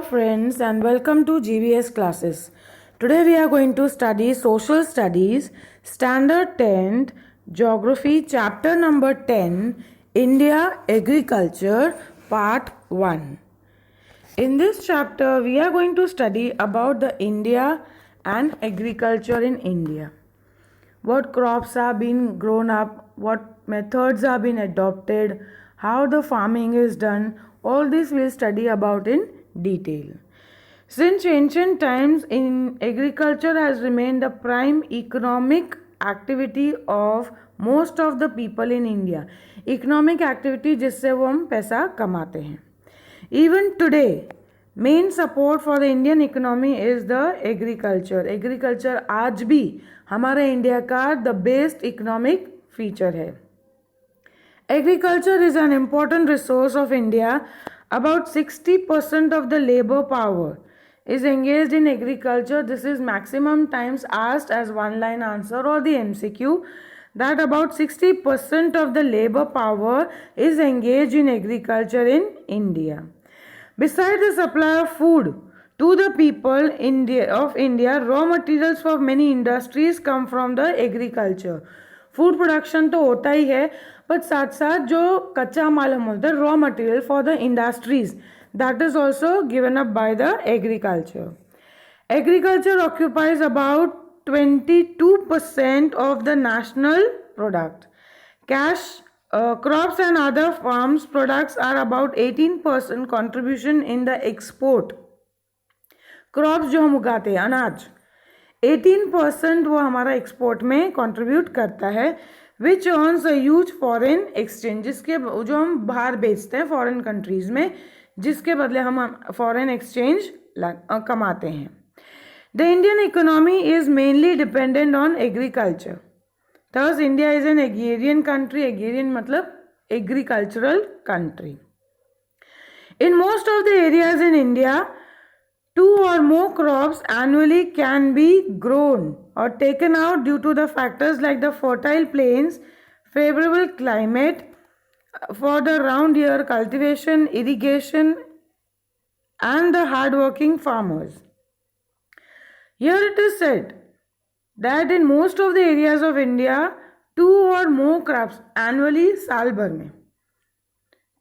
friends and welcome to GVS classes. Today we are going to study Social Studies, Standard 10, Geography, Chapter number 10, India Agriculture, Part 1. In this chapter we are going to study about the India and agriculture in India. What crops are being grown up, what methods are being adopted, how the farming is done, all this we'll study about in detail. Since ancient times, in agriculture has remained the prime economic activity of most of the people in India. Economic activity जिससे वो हम पैसा कमाते हैं. Even today, main support for the Indian economy is the agriculture. Agriculture आज भी हमारे India का the best economic feature है. Agriculture is an important resource of India. About 60% of the labor power is engaged in agriculture. This is maximum times asked as one line answer or the MCQ, that about 60% of the labor power is engaged in agriculture in India. Besides the supply of food to the people of India, raw materials for many industries come from the agriculture. Food production तो होता ही है, but साथ साथ जो कच्चा माल हम बोलते हैं raw material for the industries, that is also given up by the agriculture. Agriculture occupies about 22% of the national product. Cash crops and other farms products are about 18% contribution in the export. Crops जो हम उगाते हैं अनाज, 18% वो हमारा export में contribute करता है, which earns a huge foreign exchange, जिसके जो हम बाहर बेचते हैं फॉरेन कंट्रीज में, जिसके बदले हम फॉरेन एक्सचेंज कमाते हैं. The Indian economy is mainly dependent on agriculture. Thus India is an agrarian country. Agrarian मतलब agricultural country. In most of the areas in India, 2 or more crops annually can be grown or taken out due to the factors like the fertile plains, favorable climate for the round year cultivation, irrigation, and the hard-working farmers. Here it is said that in most of the areas of India, 2 or more crops annually साल भर में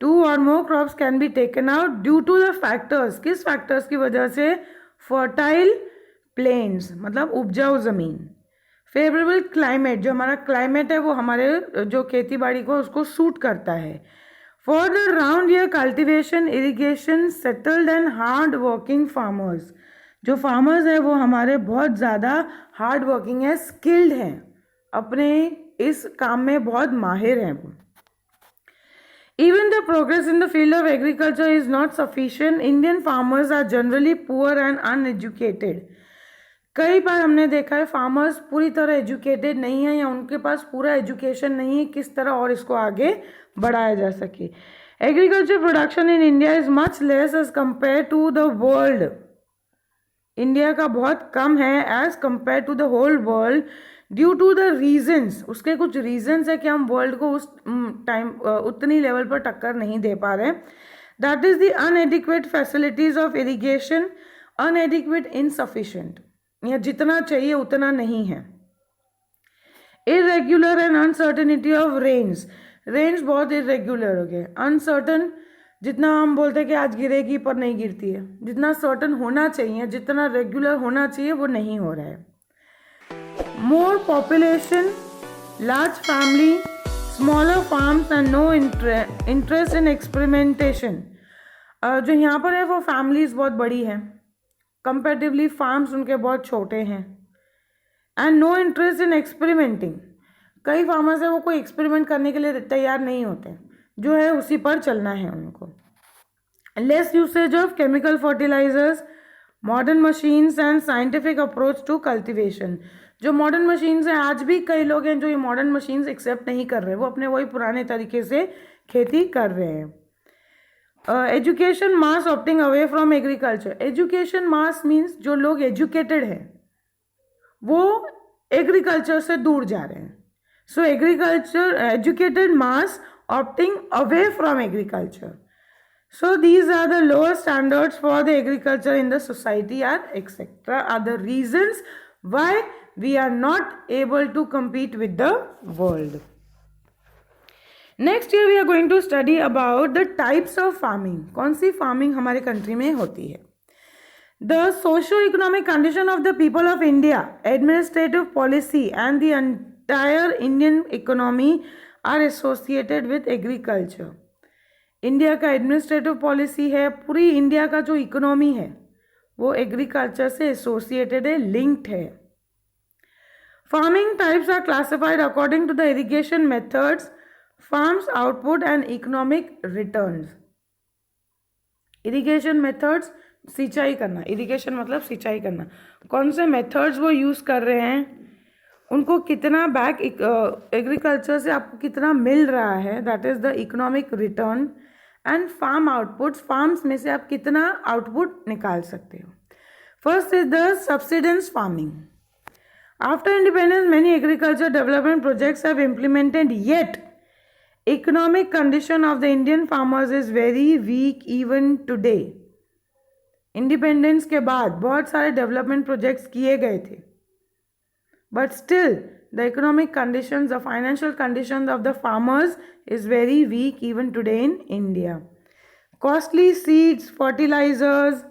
2 or more crops can be taken out due to the factors. किस factors की वजह से? fertile plains मतलब उपजाऊ ज़मीन, favorable climate जो हमारा climate है वो हमारे जो खेती बाड़ी को उसको सूट करता है, for the round year cultivation, irrigation, settled and hard working farmers. जो farmers है वो हमारे बहुत ज़्यादा hard working है, skilled हैं, अपने इस काम में बहुत माहिर हैं वो. Even the progress in the field of agriculture is not sufficient. Indian farmers are generally poor and uneducated. कई बार हमने देखा है फार्मर्स पूरी तरह एजुकेटेड नहीं है या उनके पास पूरा एजुकेशन नहीं है किस तरह और इसको आगे बढ़ाया जा सके. Agriculture production in India is much less as compare to the world. India का बहुत कम है as compare to the whole world due to the reasons. उसके कुछ रीजन्स है कि हम वर्ल्ड को उस टाइम उतनी लेवल पर टक्कर नहीं दे पा रहे. That is the inadequate facilities of irrigation. Inadequate insufficient, या जितना चाहिए उतना नहीं है. Irregular and uncertainty of rains. Rains बहुत इरेग्युलर हो गए. अनसर्टन, जितना हम बोलते हैं कि आज गिरेगी पर नहीं गिरती है, जितना सर्टन होना चाहिए, जितना रेगुलर होना चाहिए वो नहीं हो रहा है. More population, large family, smaller farms and no interest in experimentation. जो यहाँ पर है वो families बहुत बड़ी हैं, comparatively farms उनके बहुत छोटे हैं, and no interest in experimenting. कई farmers हैं वो कोई experiment करने के लिए तैयार नहीं होते, जो है उसी पर चलना है उनको. Less usage of chemical fertilizers, modern machines and scientific approach to cultivation. जो मॉडर्न मशीन्स हैं, आज भी कई लोग हैं जो ये मॉडर्न मशीन्स एक्सेप्ट नहीं कर रहे, वो अपने वही पुराने तरीके से खेती कर रहे हैं. Education mass opting away from agriculture. Education mass means जो लोग एजुकेटेड हैं वो एग्रीकल्चर से दूर जा रहे हैं. सो agriculture educated mass opting away from agriculture. So these are the lower standards for the agriculture in the society are etc. are the reasons why we are not able to compete with the world. Next year we are going to study about the types of farming. कौन सी farming हमारे country में होती है. The socio-economic condition of the people of India, administrative policy and the entire Indian economy are associated with agriculture. India का administrative policy है, पूरी India का जो इकोनॉमी है वो एग्रीकल्चर से एसोसिएटेड है, लिंक्ड है. Farming types are classified according to the irrigation methods, farms output and economic returns. Irrigation methods, सिंचाई करना, इरिगेशन मतलब सिंचाई करना, कौन से मेथड्स वो यूज़ कर रहे हैं, उनको कितना बैक एग्रीकल्चर से आपको कितना मिल रहा है, that is the economic return. And farm outputs, farms में से आप कितना आउटपुट निकाल सकते हो. First is the subsistence farming. After independence many agriculture development projects have implemented, yet economic condition of the Indian farmers is very weak even today. Independence के बाद बहुत सारे डेवलपमेंट प्रोजेक्ट्स किए गए थे, but still the economic conditions, the financial conditions of the farmers is very weak even today in India. Costly seeds, fertilizers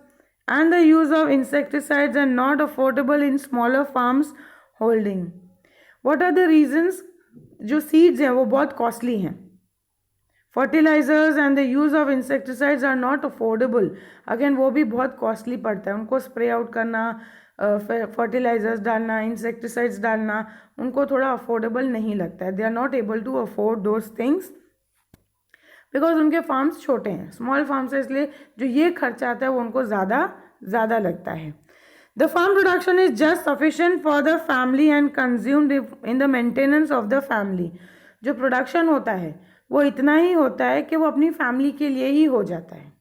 and the use of insecticides are not affordable in smaller farms holding. What are the reasons? जो seeds हैं वो बहुत costly हैं. Fertilizers and the use of insecticides are not affordable. Again वो भी बहुत costly पड़ता है, उनको spray out करना, फर्टिलाइजर्स डालना, इंसेक्टिसाइड्स डालना, उनको थोड़ा अफोर्डेबल नहीं लगता है. They are not able to afford those things because उनके फार्म्स छोटे हैं, स्मॉल फार्म्स है, इसलिए जो ये खर्चा आता है वो उनको ज़्यादा लगता है. The farm production is just sufficient for the family and consumed in the maintenance of the family. जो प्रोडक्शन होता है वो इतना ही होता है कि वो अपनी फैमिली के लिए ही हो जाता है.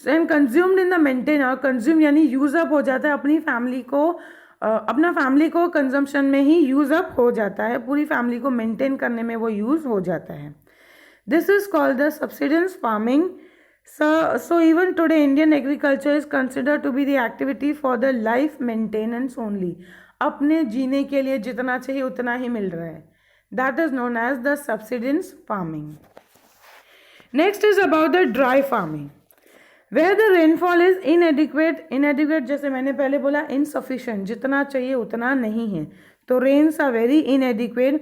And consumed in the maintain, और कंज्यूम यानी यूज अप हो जाता है, अपनी फैमिली को अपना फैमिली को कंजम्पशन में ही यूज अप हो जाता है, पूरी फैमिली को मेंटेन करने में वो यूज हो जाता है. This is called the subsistence farming. So even today Indian agriculture is considered to be the activity for the life maintenance only. अपने जीने के लिए जितना चाहिए उतना ही मिल रहा है. That is known as the subsistence farming. Next is about the dry farming. Where the rainfall is inadequate जैसे मैंने पहले बोला, insufficient, जितना चाहिए उतना नहीं है, तो rains are very inadequate.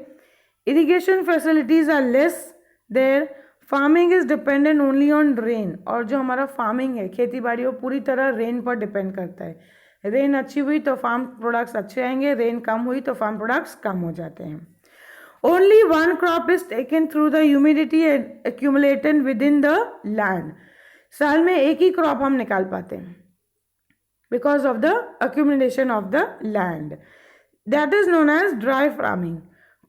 Irrigation facilities are less there. Farming is dependent only on rain. और जो हमारा farming है, खेती बाड़ी, वो पूरी तरह rain पर depend करता है. रेन अच्छी हुई तो फार्म प्रोडक्ट्स अच्छे आएंगे, रेन कम हुई तो फार्म प्रोडक्ट्स कम हो जाते हैं. Only one crop is taken through the humidity accumulated within the land. साल में एक ही क्रॉप हम निकाल पाते हैं because of the accumulation of the land. That is known as dry farming.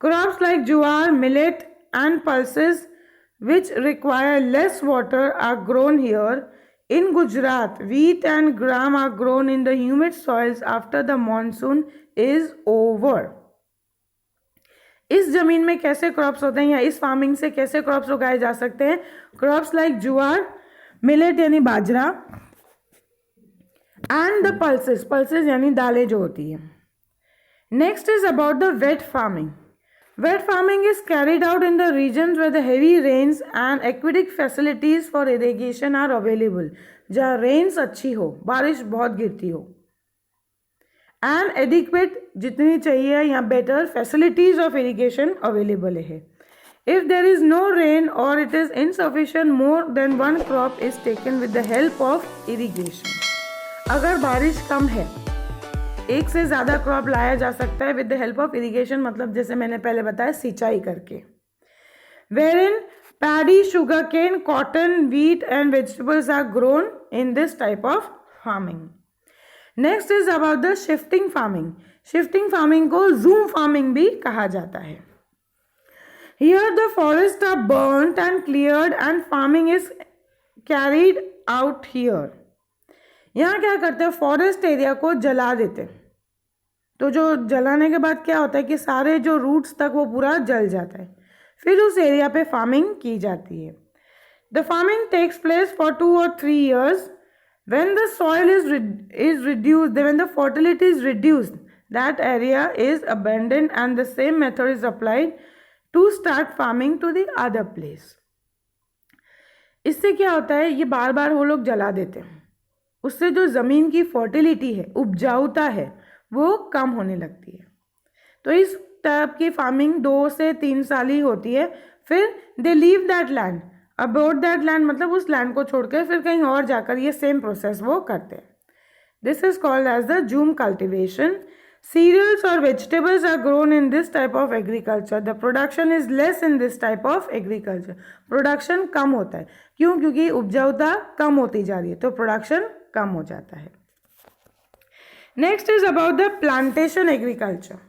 Crops like jowar, millet and pulses which require less water are grown here. In Gujarat, wheat and gram are grown in the humid soils after the monsoon is over. इस जमीन में कैसे crops होते हैं या इस farming से कैसे क्रॉप्स उगाए जा सकते हैं? क्रॉप्स लाइक ज्वार, मिलेट यानी बाजरा, एंड द पल्सेस, पल्सेस यानी दालें जो होती है. Next is about the wet farming. Wet farming is carried out in the regions where the heavy rains and aquatic facilities for irrigation are available. जहाँ rains अच्छी हो, बारिश बहुत गिरती हो, एंड एडिक्वेट जितनी चाहिए या better facilities of irrigation available है. If there is no rain or it is insufficient, more than one crop is taken with the help of irrigation. अगर बारिश कम है, एक से ज़्यादा क्रॉप लाया जा सकता है with the help of irrigation, मतलब जैसे मैंने पहले बताया सिंचाई करके. Wherein paddy, sugarcane, cotton, wheat and vegetables are grown in this type of farming. Next is about the shifting farming. Shifting farming को zoom farming भी कहा जाता है. Here the forests are burnt and cleared and farming is carried out here. यहाँ क्या करते हैं, forest area को जला देते. तो जो जलाने के बाद क्या होता है कि सारे जो रूट्स तक वो पूरा जल जाता है, फिर उस एरिया पे फार्मिंग की जाती है. The farming takes place for 2 or 3 years. When the soil is reduced, when the fertility is reduced, that area is abandoned and the same method is applied to start farming to the other place. इससे क्या होता है, ये बार बार वो लोग जला देते हैं, उससे जो ज़मीन की फर्टिलिटी है, उपजाऊता है, वो कम होने लगती है. तो इस टाइप की फार्मिंग 2 से 3 साल ही होती है. फिर they leave that land, about that land मतलब उस लैंड को छोड़कर फिर कहीं और जाकर ये सेम प्रोसेस वो करते हैं. This is called as the jhum cultivation. Cereals or vegetables are grown in this type of agriculture. The production is less in this type of agriculture. Production कम होता है. क्यों? क्योंकि उपजाऊता कम होती जा रही है, तो प्रोडक्शन कम हो जाता है. Next is about the plantation agriculture.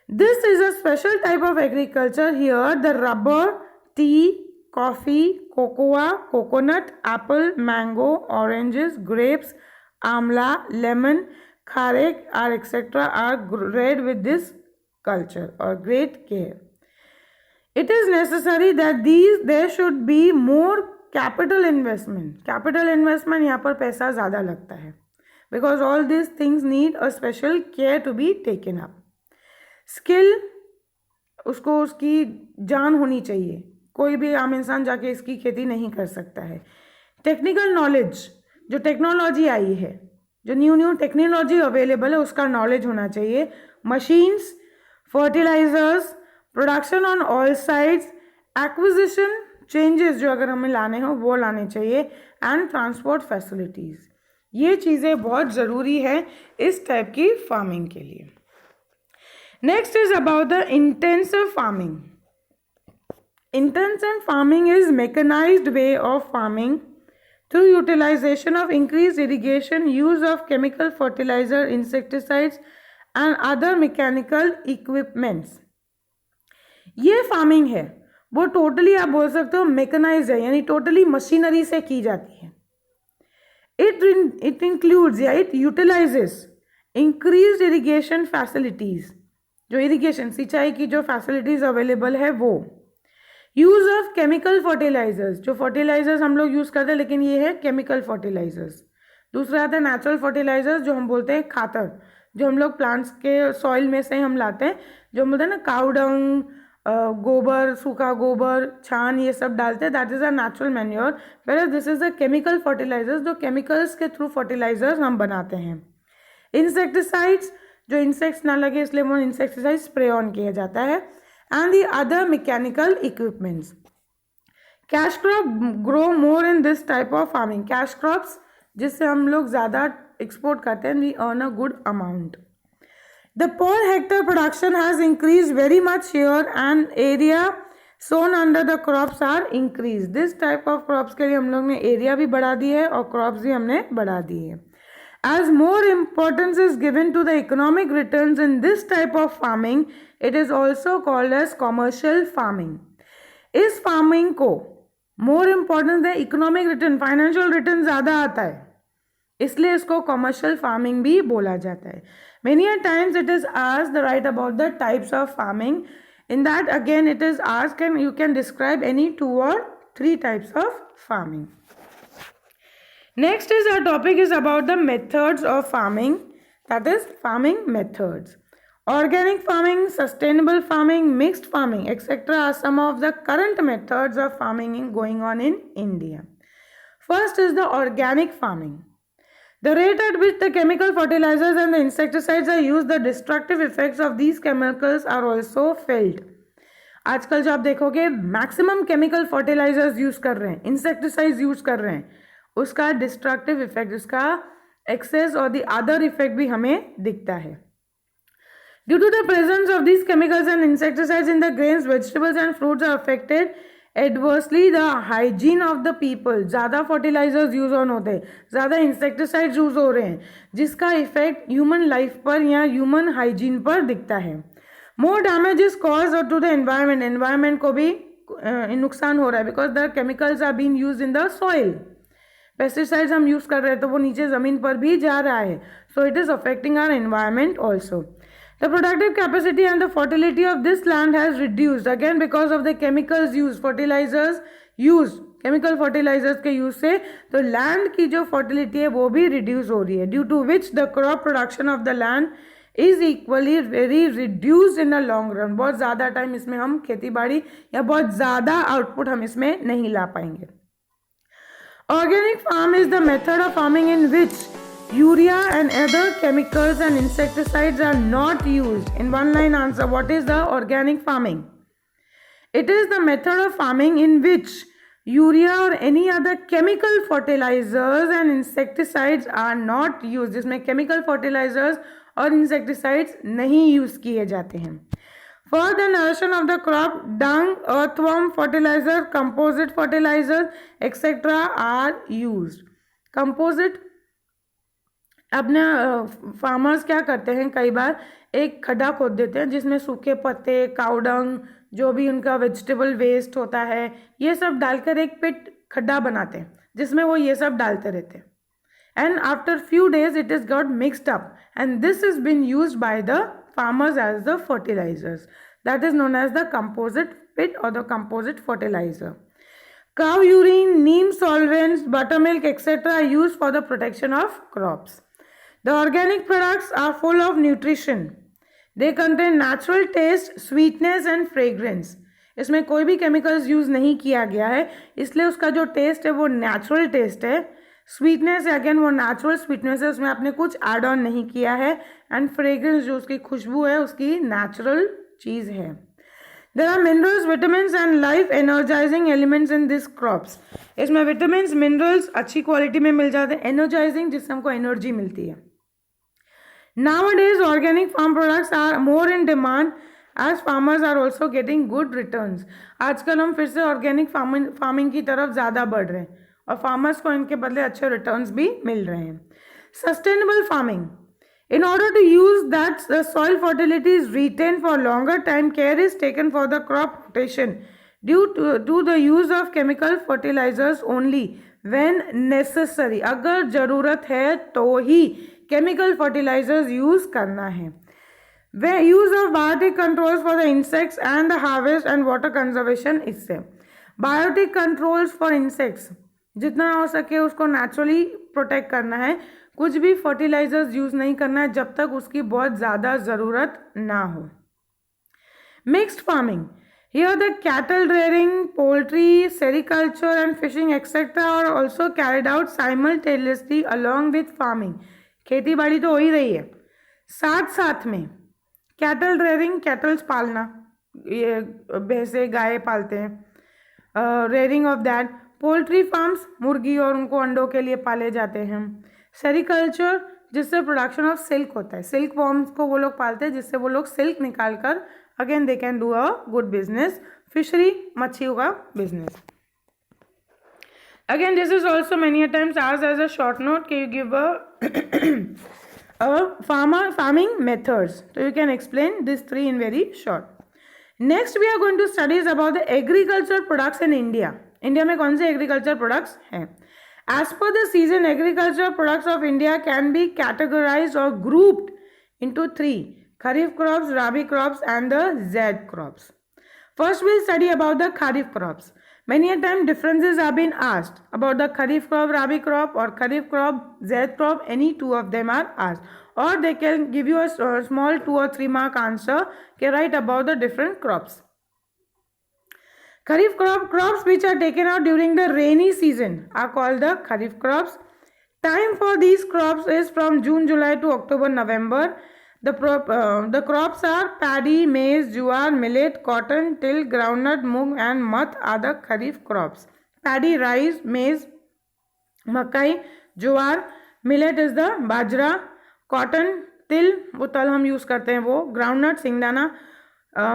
This is a special type of agriculture. Here the rubber, tea, coffee, cocoa, coconut, apple, mango, oranges, grapes, amla, lemon, kharek are etc. are bred with this culture or great care. It is necessary that there should be more capital investment. Capital investment यहाँ पर पैसा ज़्यादा लगता है, because all these things need a special care to be taken up. Skill, उसको उसकी जान होनी चाहिए. कोई भी आम इंसान जाके इसकी खेती नहीं कर सकता है. टेक्निकल नॉलेज, जो टेक्नोलॉजी आई है, जो न्यू टेक्नोलॉजी अवेलेबल है, उसका नॉलेज होना चाहिए. Machines, fertilizers, production on all sides, acquisition changes जो अगर हमें लाने हो वो लाने चाहिए, एंड ट्रांसपोर्ट फैसिलिटीज़. ये चीज़ें बहुत ज़रूरी है इस टाइप की फार्मिंग के लिए. Next is about the intensive farming. Intensive farming is mechanized way of farming through utilization of increased irrigation, use of chemical fertilizer, insecticides and other mechanical equipments. ये फार्मिंग है वो टोटली आप बोल सकते हो मेकनाइज है, यानी टोटली मशीनरी से की जाती है. It includes या it utilizes increased irrigation facilities, जो इरिगेशन सिंचाई की जो फैसिलिटीज अवेलेबल है वो. यूज़ ऑफ केमिकल फर्टिलाइजर्स, जो फर्टिलाइजर्स हम लोग यूज़ करते हैं लेकिन ये है केमिकल फर्टिलाइजर्स. दूसरा आता है नेचुरल फर्टिलाइजर्स, जो हम बोलते हैं खातर, जो हम लोग प्लांट्स के सॉइल में से हम लाते हैं, जो हम बोलते हैं ना काऊ डंग, गोबर, सूखा गोबर, छान, ये सब डालते हैं. That is a natural manure. Where this is a chemical fertilizers, जो केमिकल्स के थ्रू फर्टिलाइजर्स हम बनाते हैं. इंसेक्टिसाइड्स, जो इंसेक्ट्स ना लगे इसलिए वो इंसेक्टिसाइड स्प्रे ऑन किया जाता है. And the other mechanical equipments. Cash crop grow more in this type of farming. Cash crops जिससे हम लोग ज़्यादा export करते हैं, we earn a good amount. The per hectare production has increased very much here and area sown under the crops are increased. This type of crops के लिए हम लोग ने area भी बढ़ा दी है और crops भी हमने बढ़ा दी है. As more importance is given to the economic returns in this type of farming, it is also called as commercial farming. इस फार्मिंग को more importance है, इकोनॉमिक रिटर्न, फाइनेंशियल रिटर्न ज़्यादा आता है, इसलिए इसको कमर्शियल फार्मिंग भी बोला जाता है. Many a times it is asked the right about the types of farming. In that again it is asked, and you can describe any 2 or 3 types of farming. Next is our topic is about the methods of farming, that is farming methods. Organic farming, sustainable farming, mixed farming, etc. are some of the current methods of farming going on in India. First is the organic farming. The rate at which the chemical fertilizers and the insecticides are used, the destructive effects of these chemicals are also felt. आजकल जो आप देखोगे maximum chemical fertilizers use कर रहे हैं, insecticides use कर रहे हैं, उसका डिस्ट्रक्टिव इफेक्ट, उसका एक्सेस और द अदर इफेक्ट भी हमें दिखता है. Due to the presence of these chemicals and insecticides in the grains, vegetables and fruits are affected adversely the hygiene of the people. ज़्यादा फर्टिलाइजर्स यूज ऑन होते हैं, ज़्यादा इंसेक्टिसाइड्स यूज हो रहे हैं, जिसका इफेक्ट ह्यूमन लाइफ पर या ह्यूमन हाइजीन पर दिखता है. More damage is cause to the environment. Environment को भी नुकसान हो रहा है, because the chemicals are being used in the soil. Pesticides हम यूज कर रहे हैं तो वो नीचे ज़मीन पर भी जा रहा है, so it is affecting our environment also. The productive capacity and the fertility of this land has reduced again because of the chemicals used, fertilizers used, chemical fertilizers के यूज से, तो लैंड की जो फर्टिलिटी है वो भी reduce हो रही है, due to which the crop production of the land is equally very reduced in a long run. बहुत ज़्यादा टाइम इसमें हम खेती बाड़ी या बहुत ज़्यादा आउटपुट हम इसमें नहीं ला पाएंगे। Organic farm is the method of farming in which urea and other chemicals and insecticides are not used. In one line answer, what is the organic farming? It is the method of farming in which urea or any other chemical fertilizers and insecticides are not used. जिसमें chemical fertilizers और insecticides नहीं use किए जाते हैं। For the nourishment of the crop, dung, earthworm fertilizer, composite fertilizers, etc. are used. Composite अपने farmers क्या करते हैं, कई बार एक खड्डा खोद देते हैं जिसमें सूखे पत्ते, काउडंग, जो भी उनका वेजिटेबल वेस्ट होता है, ये सब डालकर एक पिट खड्डा बनाते हैं जिसमें वो ये सब डालते रहते हैं। And after few days it is got mixed up and this is been used by the farmers as the fertilizers, that is known as the composite pit और the composite fertilizer. Cow urine, neem solvents, buttermilk, etc. are used for the protection of crops. The organic products are full of nutrition. They contain natural taste, sweetness and fragrance. इसमें कोई भी chemicals use नहीं किया गया है, इसलिए उसका जो टेस्ट है वो नेचुरल टेस्ट है। स्वीटनेस है, अगेन वो नेचुरल स्वीटनेस है, उसमें आपने कुछ एड ऑन नहीं किया है। एंड फ्रेग्रेंस, जो उसकी खुशबू है, उसकी नेचुरल चीज़ है। There are minerals, vitamins and life energizing elements in these crops. इसमें विटामिन्स, मिनरल्स अच्छी क्वालिटी में मिल जाते हैं, एनर्जाइजिंग जिससे हमको एनर्जी मिलती है। Nowadays organic farm products are more in demand as farmers are also getting good returns. आजकल हम फिर से ऑर्गेनिक फार्मिंग की तरफ ज़्यादा बढ़ रहे हैं और फार्मर्स को इनके बदले अच्छे रिटर्न्स भी मिल रहे हैं। Sustainable farming, in order to use that the soil fertility is retained for longer time, care is taken for the crop rotation due to the use of chemical fertilizers only when necessary. अगर ज़रूरत है तो ही chemical fertilizers use करना है। Way use of biotic controls for the insects and the harvest and water conservation, इससे biotic controls for insects जितना हो सके उसको नेचुरली प्रोटेक्ट करना है। कुछ भी फर्टिलाइजर्स यूज नहीं करना है जब तक उसकी बहुत ज़्यादा ज़रूरत ना हो। Mixed farming, here the cattle rearing, poultry, sericulture and fishing etc. are also carried out simultaneously along with farming. खेती बाड़ी तो हो ही रही है, साथ साथ में कैटल रेयरिंग, कैटल्स पालना, ये भैंसे गाय पालते हैं, rearing of that. Poultry farms, मुर्गी और उनको अंडों के लिए पाले जाते हैं। सेरिकल्चर, जिससे प्रोडक्शन ऑफ सिल्क होता है, सिल्क वॉर्म्स को वो लोग पालते हैं जिससे वो लोग सिल्क निकाल कर again they can do a good business. Fishery, मच्छियों का business. Again, this is also many a times asked as a short note. Can you give a farming methods? So you can explain these three in very short. Next, we are going to study about the agriculture products in India. India में कौन से agriculture products हैं? As per the season, agriculture products of India can be categorized or grouped into three: Kharif crops, Rabi crops, and the Zaid crops. First, we'll study about the Kharif crops. Many a time differences have been asked about the Kharif crop, Rabi crop or Kharif crop, Zaid crop. Any two of them are asked, or they can give you a small 2 or 3 mark answer. Okay, write about the different crops. Kharif crops which are taken out during the rainy season are called the Kharif crops. Time for these crops is from June, July to October, November. The crops are paddy, maize, jowar, millet, cotton, till, groundnut, mung and mut are the Kharif crops. Paddy, rice, maize, makai, jowar, millet is the bajra, cotton, till, वो तल हम use करते हैं वो, groundnut, सिंगदाना,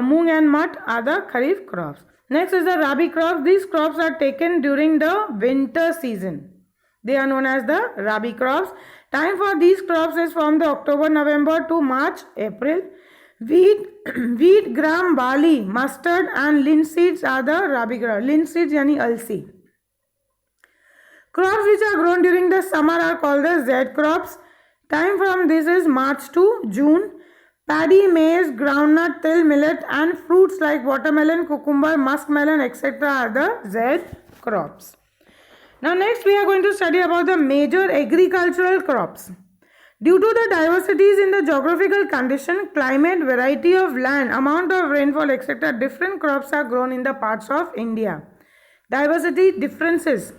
mung and mut are the Kharif crops. Next is the Rabi crops. These crops are taken during the winter season. They are known as the Rabi crops. Time for these crops is from the October, November to March, April. Wheat, gram, barley, mustard and linseeds are the Rabi crops. Linseeds यानी अलसी. Crops which are grown during the summer are called the Zaid crops. Time from this is March to June. Paddy, maize, groundnut, till, millet and fruits like watermelon, cucumber, muskmelon etc. are the Zaid crops. Now next we are going to study about the major agricultural crops. Due to the diversities in the geographical condition, climate, variety of land, amount of rainfall, etc., different crops are grown in the parts of India. Diversity, differences,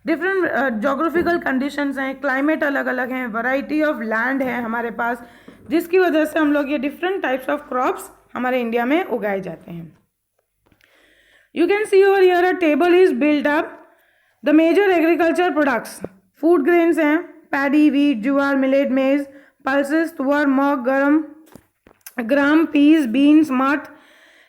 different geographical conditions हैं, climate अलग अलग हैं, variety of land है हमारे पास, जिसकी वजह से हम लोग ये different types of crops हमारे इंडिया में उगाए जाते हैं. You can see over here a table is built up. The major agriculture products, food grains हैं, paddy, wheat, jowar, millet, maize, pulses, tuar, mog, gram, peas, beans, malt.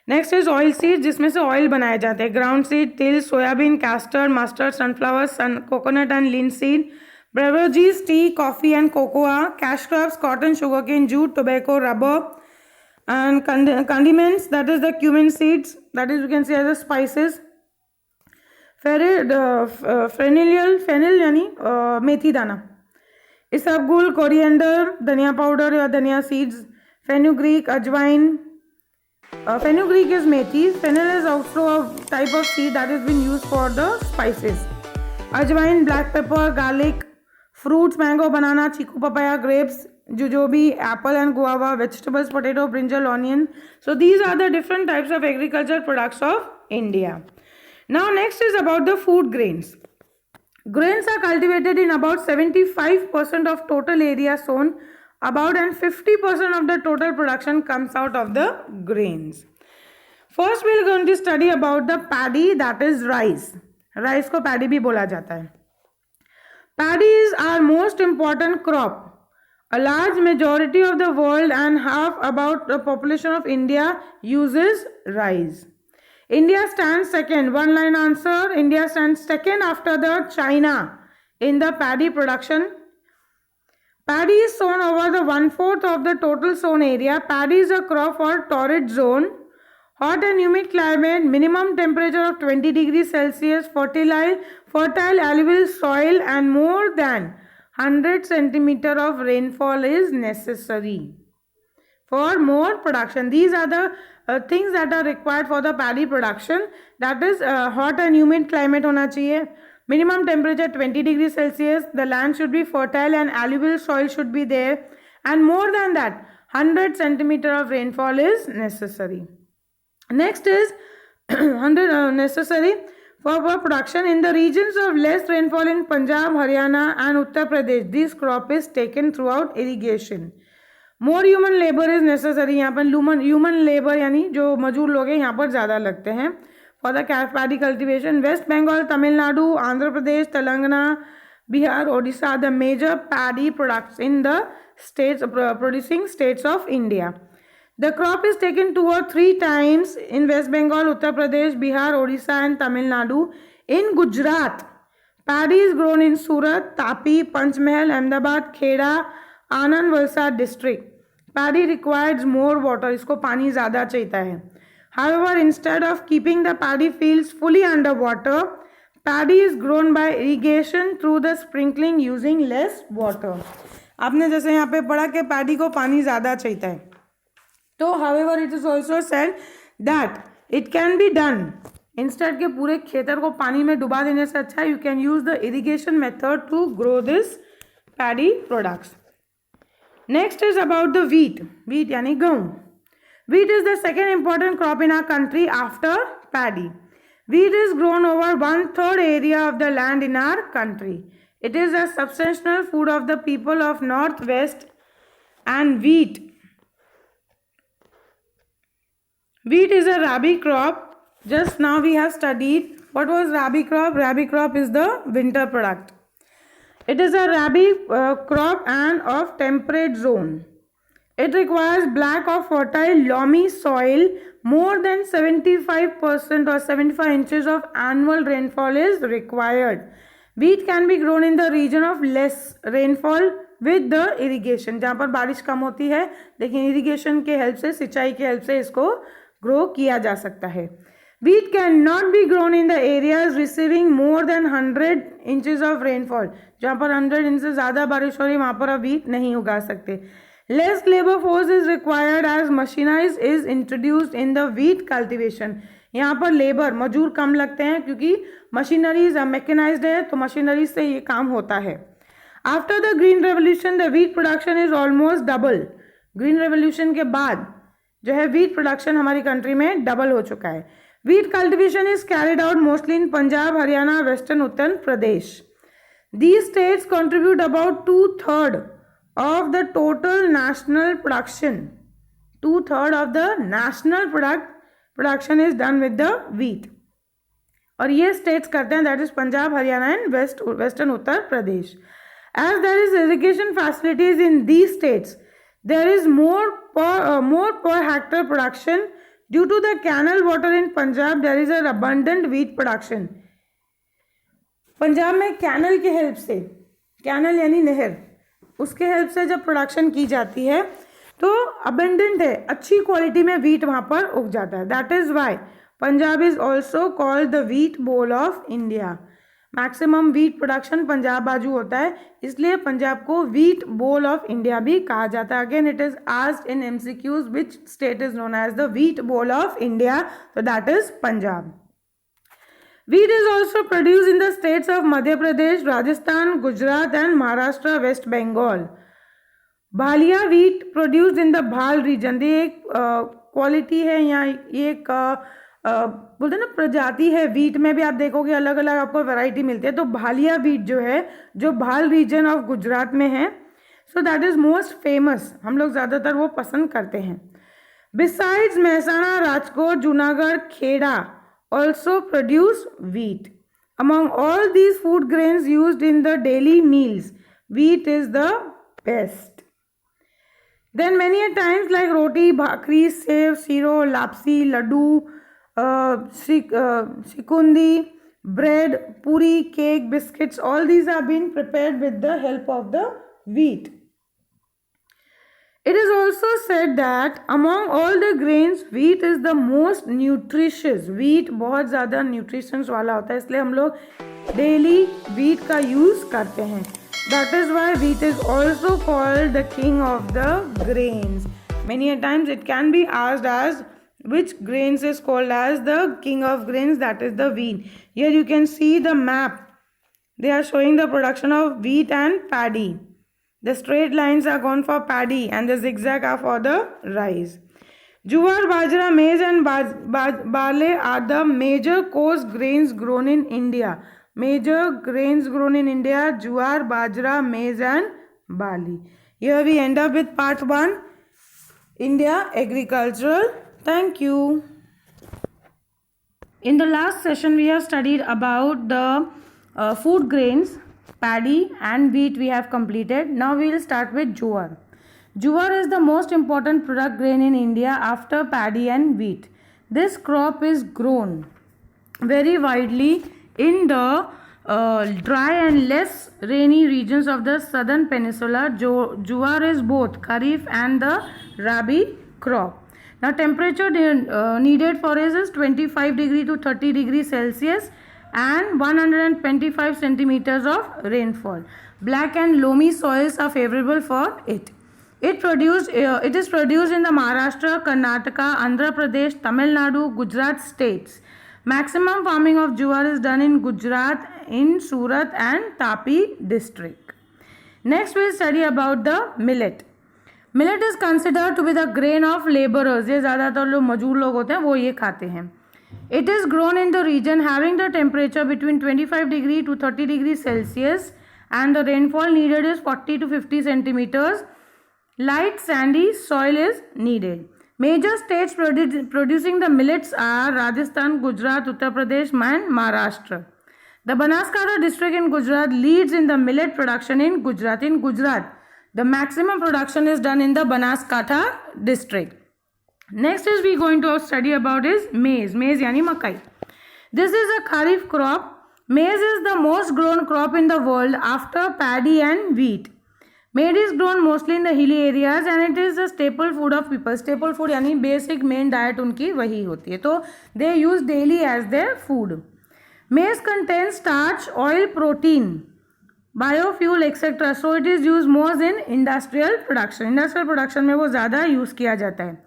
Next is oil seed, जिसमें से oil बनाए जाते हैं. Ground seed, til, soybean, castor, mustard, sunflower, coconut and linseed. Beverages, tea, coffee and cocoa. Cash crops, cotton, sugarcane, jute, tobacco, rubber. And condiments, that is the cumin seeds, that is you can see as a spices. Fennel यानी मेथी दाना. Isabgol, coriander, धनिया powder या धनिया seeds. Fenugreek, अजवाइन. Fenugreek is methi. Fennel is also a type of seed that has been used for the spices. Ajwain, black pepper, garlic. Fruits, mango, banana, chiku, papaya, grapes, jojobi, apple and guava. Vegetables, potato, brinjal, onion. So these are the different types of agricultural products of India. Now next is about the food grains. Grains are cultivated in about 75% of total area sown. About and 50% of the total production comes out of the grains. First we are going to study about the paddy, that is rice. Rice को paddy भी बोला जाता है. Paddy is our most important crop. A large majority of the world and half about the population of India uses rice. India stands second. One line answer. India stands second after the China in the paddy production. Paddy is sown over the 1/4 of the total sown area. Paddy is a crop for torrid zone, hot and humid climate, minimum temperature of 20 degrees Celsius, fertile alluvial soil and more than 100 centimeter of rainfall is necessary for more production. These are the things that are required for the paddy production. That is hot and humid climate होना चाहिए. Minimum temperature 20 degrees Celsius. The land should be fertile and alluvial soil should be there. And more than that, 100 centimeter of rainfall is necessary. Next is 100 necessary for production in the regions of less rainfall in Punjab, Haryana and Uttar Pradesh. This crop is taken throughout irrigation. More human labor is necessary. यहाँ पर human labor यानी जो मजदूर लोग हैं यहाँ पर ज़्यादा लगते हैं. For the paddy cultivation, West Bengal, Tamil Nadu, Andhra Pradesh, Telangana, Bihar, Odisha are the major paddy products in the states producing states of India. The crop is taken 2 or 3 times in West Bengal, Uttar Pradesh, Bihar, Odisha and Tamil Nadu. In Gujarat, paddy is grown in Surat, Tapi, Panchmahal, Ahmedabad, Kheda, Anand, Valsad district. Paddy requires more water. इसको पानी ज़्यादा चाहिए है. However, instead of keeping the paddy fields fully under water, paddy is grown by irrigation through the sprinkling using less water. आपने जैसे यहाँ पे पढ़ा कि paddy को पानी ज़्यादा चाहिए है. तो however, it is also said that it can be done. Instead के पूरे खेतर को पानी में डुबा देने से अच्छा you can use the irrigation method to grow this paddy products. Next is about the wheat. Wheat यानी गेहूँ. Wheat is the second important crop in our country after paddy. Wheat is grown over 1/3 area of the land in our country. It is a substantial food of the people of Northwest and wheat. Wheat is a rabi crop. Just now we have studied what was rabi crop. Rabi crop is the winter product. It is a rabi crop and of temperate zone. It requires black or fertile loamy soil. More than 75% or 75 inches of annual rainfall is required. Wheat can be grown in the region of less rainfall with the irrigation. जहाँ पर बारिश कम होती है लेकिन irrigation के help से, सिंचाई के help से इसको grow किया जा सकता है. Wheat cannot be grown in the areas receiving more than 100 inches of rainfall. जहाँ पर 100 इंच से ज़्यादा बारिश हो रही है वहाँ पर आप wheat नहीं उगा सकते. Less labor force is required as machinery is introduced in the wheat cultivation. यहाँ पर लेबर मजदूर कम लगते हैं क्योंकि मशीनरीज मैकेनाइज्ड है, तो मशीनरी से ये काम होता है. After the green revolution the wheat production is almost double. Green revolution के बाद जो है व्हीट प्रोडक्शन हमारी कंट्री में डबल हो चुका है. Wheat cultivation is carried out mostly in Punjab, Haryana, western Uttar Pradesh. These states contribute about 2/3 of the total national production. 2/3 of the national production is done with the wheat. और ये states करते हैं, that is Punjab, Haryana and western Uttar Pradesh. As there is irrigation facilities in these states, there is more per hectare production. Due to the canal water in Punjab, there is an abundant wheat production. Punjab में canal के help से, canal यानी नहर, उसके help से जब production की जाती है तो अबेंडेंट है, अच्छी क्वालिटी में व्हीट वहाँ पर उग जाता है. That is why Punjab is also called the wheat bowl of India. Maximum wheat production Punjab बाजू होता है, इसलिए पंजाब को व्हीट बोल ऑफ इंडिया भी कहा जाता है. Again it is asked in MCQs which state is known as the wheat bowl of India, तो that is Punjab. Wheat is also produced in the states of Madhya Pradesh, Rajasthan, Gujarat and Maharashtra, West Bengal. Bhalia wheat produced in the भाल region. ये एक quality है, यहाँ ये एक बोलते हैं ना प्रजाति है. व्हीट में भी आप देखोगे अलग अलग आपको वैरायटी मिलती है. तो भालिया wheat जो है, जो भाल रीजन ऑफ गुजरात में है, so that is most famous. हम लोग ज़्यादातर वो पसंद करते हैं. Besides Mehsana, Rajkot, Junagadh, Kheda also produce wheat. Among all these food grains used in the daily meals, wheat is the best. Then many a times like roti, bhakri, sev, siro, lapsi, laddu, shikundi, bread, puri, cake, biscuits, all these are being prepared with the help of the wheat. It is also said that among all the grains, wheat is the most nutritious. Wheat बहुत ज़्यादा nutritions वाला होता है, इसलिए हम लोग daily wheat का use करते हैं. That is why wheat is also called the king of the grains. Many a times it can be asked as which grains is called as the king of grains, that is the wheat. Here you can see the map. They are showing the production of wheat and paddy. The straight lines are gone for paddy and the zigzag are for the rice. Jowar, bajra, maize and barley are the major coarse grains grown in India. Major grains grown in India: jowar, bajra, maize and barley. Here we end up with part 1, India agricultural. Thank you. In the last session we have studied about the food grains. Paddy and wheat we have completed. Now we will start with jowar. Jowar is the most important product grain in India after paddy and wheat. This crop is grown very widely in the dry and less rainy regions of the southern peninsula. Jowar is both kharif and the rabi crop. Now temperature needed for it is 25 degree to 30 degree Celsius and 125 centimeters of rainfall. Black and loamy soils are favorable for it. It is produced in the Maharashtra, Karnataka, Andhra Pradesh, Tamil Nadu, Gujarat states. Maximum farming of jowar is done in Gujarat, in Surat and Tapi district. Next we will study about the millet. Millet is considered to be the grain of laborers. ये ज़्यादातर लोग मजदूर लोग होते हैं, वो ये खाते हैं. It is grown in the region having the temperature between 25 degree to 30 degree Celsius and the rainfall needed is 40 to 50 centimeters. Light sandy soil is needed. Major states producing the millets are Rajasthan, Gujarat, Uttar Pradesh and Maharashtra. The Banaskantha district in Gujarat leads in the millet production in Gujarat. In Gujarat, the maximum production is done in the Banaskantha district. Next is we going to study about is maize. Maize yani makai. This is a kharif crop. Maize is the most grown crop in the world after paddy and wheat. Maize is grown mostly in the hilly areas and it is a staple food of people. Staple food यानी basic main diet उनकी वही होती है, तो they use daily as their food. Maize contains starch, oil, protein, biofuel etc. So it is used most in industrial production. Industrial production में वो ज़्यादा use किया जाता है.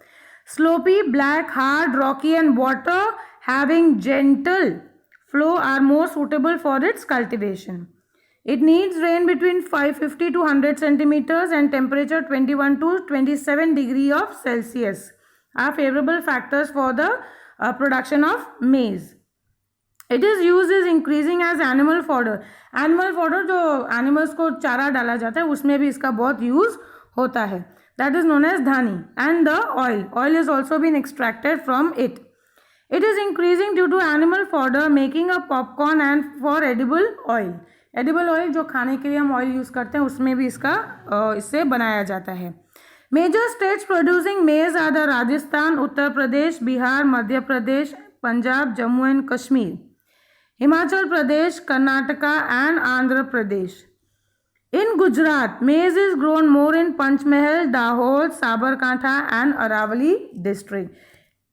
Slopy, black, hard, rocky and water having gentle flow are more suitable for its cultivation. It needs rain between 550 to 100 centimeters and temperature 21 to 27 degree of Celsius are favorable factors for the production of maize. It is used is increasing as animal fodder. Animal fodder जो animals को चारा डाला जाता है उसमें भी इसका बहुत यूज होता है. That is known as dhani. And the oil is also been extracted from it. It is increasing due to animal fodder making a popcorn and for edible oil. Edible oil जो खाने के लिए हम oil use करते हैं उसमें भी इससे बनाया जाता है. Major states producing maize are the Rajasthan, Uttar Pradesh, Bihar, Madhya Pradesh, Punjab, Jammu and Kashmir, Himachal Pradesh, Karnataka and Andhra Pradesh. In Gujarat, maize is grown more in Panchmahal, Dahod, Sabarkantha and Aravali district.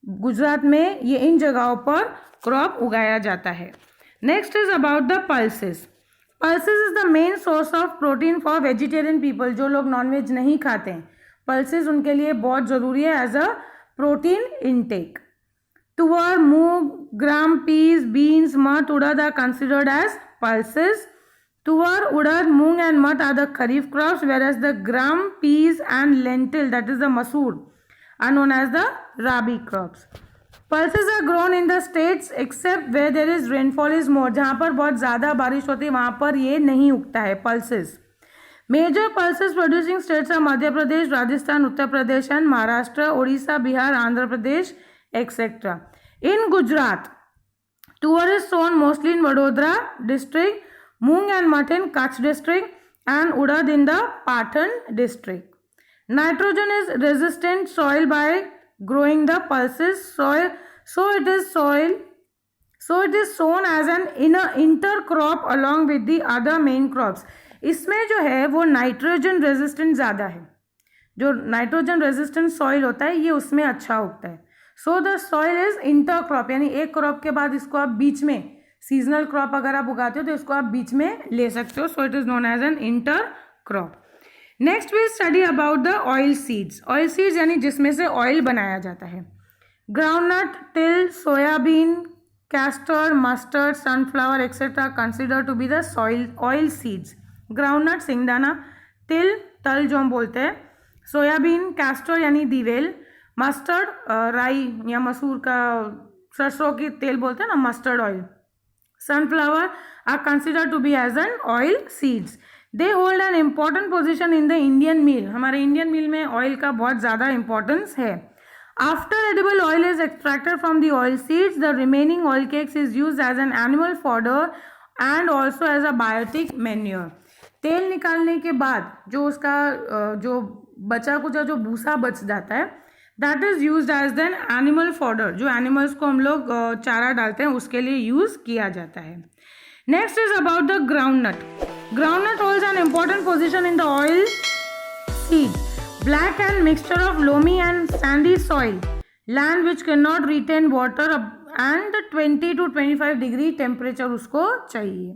Gujarat में ये इन जगहों पर crop उगाया जाता है. Next is about the pulses. Pulses is the main source of protein for vegetarian people. जो लोग nonveg नहीं खाते हैं पल्सेस उनके लिए बहुत ज़रूरी है एज अ प्रोटीन इनटेक. तुअर, मूंग, ग्राम, पीस, बीन्स, मट, urad are considered as pulses. Tuwar, urad, moong and mat are the kharif crops, whereas the gram, peas and lentil, that is the masoor, are known as the rabi crops. Pulses are grown in the states except where there is rainfall is more. जहाँ पर बहुत ज़्यादा बारिश होती है वहाँ पर ये नहीं उगता है pulses. Major pulses producing states are Madhya Pradesh, Rajasthan, Uttar Pradesh and Maharashtra, Odisha, Bihar, Andhra Pradesh, etc. In Gujarat, tuwar is sown mostly in Vadodara district, moong and mat in Kutch district and urad in the Patan district. Nitrogen is resistant soil by growing the pulses soil, so it is sown as an intercrop along with the other main crops. इसमें जो है वो nitrogen resistant ज़्यादा है. जो nitrogen resistant soil होता है ये उसमें अच्छा उगता है. So the soil is inter crop, यानी एक क्रॉप के बाद इसको आप बीच में सीजनल क्रॉप अगर आप उगाते हो तो इसको आप बीच में ले सकते हो. So it is known as an intercrop. Next we study about the oil seeds. Oil seeds यानी जिसमें से ऑयल बनाया जाता है. Groundnut, til, soybean, castor, mustard, sunflower etcetera consider to be the oil seeds. Groundnut सिंगदाना, तिल तल जो हम बोलते हैं, सोयाबीन, कैस्टर यानी दिवेल, मस्टर्ड राई या मसूर का सरसों की तेल बोलते हैं ना, mustard oil, sunflower are consider to be as an oil seeds. They hold an important position in the Indian meal. हमारे इंडियन मील में ऑयल का बहुत ज़्यादा इंपॉर्टेंस है. After edible oil is extracted from the oil seeds, the remaining oil cakes is use as an animal fodder and also as a biotic manure. तेल निकालने के बाद जो उसका जो बचा कुचा जो भूसा बच जाता है that is use as then animal fodder. जो एनिमल्स को हम लोग चारा डालते हैं उसके लिए यूज किया जाता है. Next is about the groundnut. Groundnut holds an important position in the oil seed. Black and mixture of loamy and sandy soil, land which can not retain water and 20 to 25 degree temperature उसको चाहिए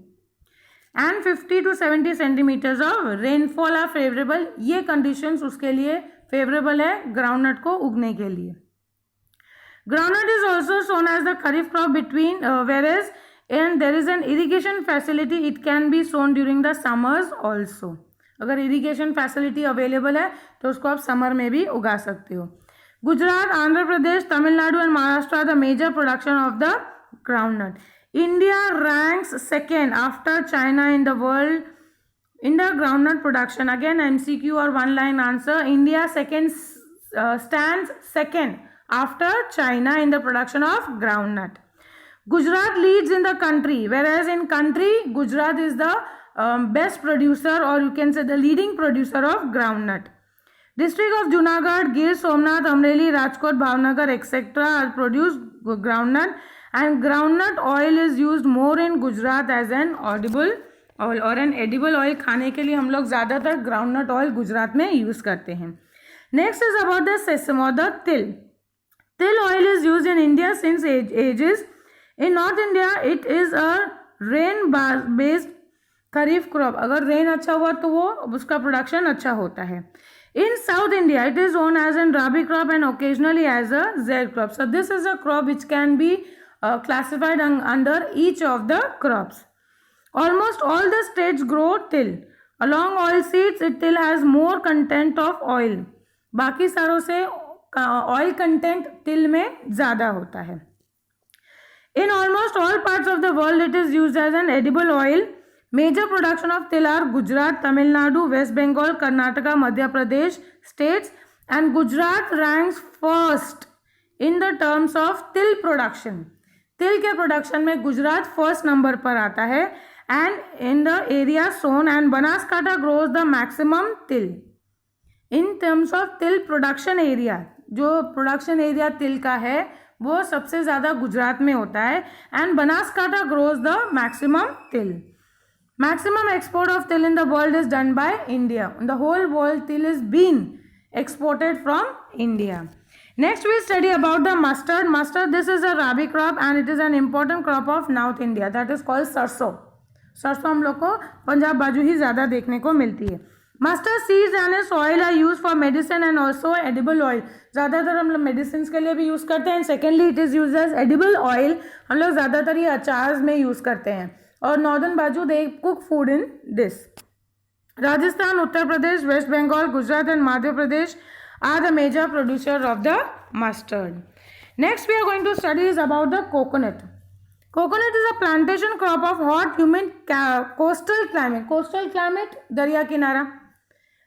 and 50 to 70 centimetres of rainfall are favourable. ये conditions उसके लिए favourable है groundnut को उगने के लिए. Groundnut is also sown as the kharif crop between वेरेज and there is an irrigation facility. It can be sown during the summers also. अगर irrigation facility available है तो उसको आप समर में भी उगा सकते हो. Gujarat, Andhra Pradesh, Tamil Nadu and Maharashtra are the major production of the groundnut. India ranks second after China in the world in the groundnut production. Again MCQ or one line answer. India stands second after China in the production of groundnut. Gujarat leads in the country, whereas in country Gujarat is the best producer, or you can say the leading producer of groundnut. District of Junagadh, Gir, Somnath, Amreli, Rajkot, Bhavnagar etc. are produce groundnut. And groundnut oil is used more in Gujarat as an audible oil और an edible oil. खाने के लिए हम लोग ज़्यादातर groundnut oil Gujarat में use करते हैं. Next is about the sesame or the til. Til oil is used in India since ages. In North India it is a rain based kharif crop. अगर रेन अच्छा हुआ तो वो उसका प्रोडक्शन अच्छा होता है. In South India it is known as an rabi crop and occasionally as a Z crop. So this is a crop which can be classified under each of the crops. Almost all the states grow till. Along oil seeds, till has more content of oil. बाकी सारों से oil content till में ज़्यादा होता है. In almost all parts of the world, it is used as an edible oil. Major production of till are Gujarat, Tamil Nadu, West Bengal, Karnataka, Madhya Pradesh states, and Gujarat ranks first in the terms of till production. तिल के production में Gujarat first number पर आता है and in the area sown and Banaskantha grows the maximum til. In terms of til production area, जो production area तिल का है वो सबसे ज़्यादा गुजरात में होता है and Banaskantha grows the maximum til. Maximum export of til in the world is done by India. In the whole world til is been exported from India. Next we study about the mustard. Mustard, this is a rabi crop and it is an important crop of North India, that is called सरसों. सरसों हम लोग को पंजाब बाजू ही ज़्यादा देखने को मिलती है. Mustard seeds and its oil are used for medicine and also edible oil. ज़्यादातर हम लोग मेडिसिन के लिए भी यूज़ करते हैं. Secondly it is use as edible oil. हम लोग ज़्यादातर ये अचार में यूज़ करते हैं और नॉर्दर्न बाजू they cook food in this. Rajasthan, Uttar Pradesh, West Bengal, Gujarat and Madhya Pradesh are the major producers of the mustard. Next we are going to study is about the coconut. Coconut is a plantation crop of hot humid coastal climate दरिया किनारा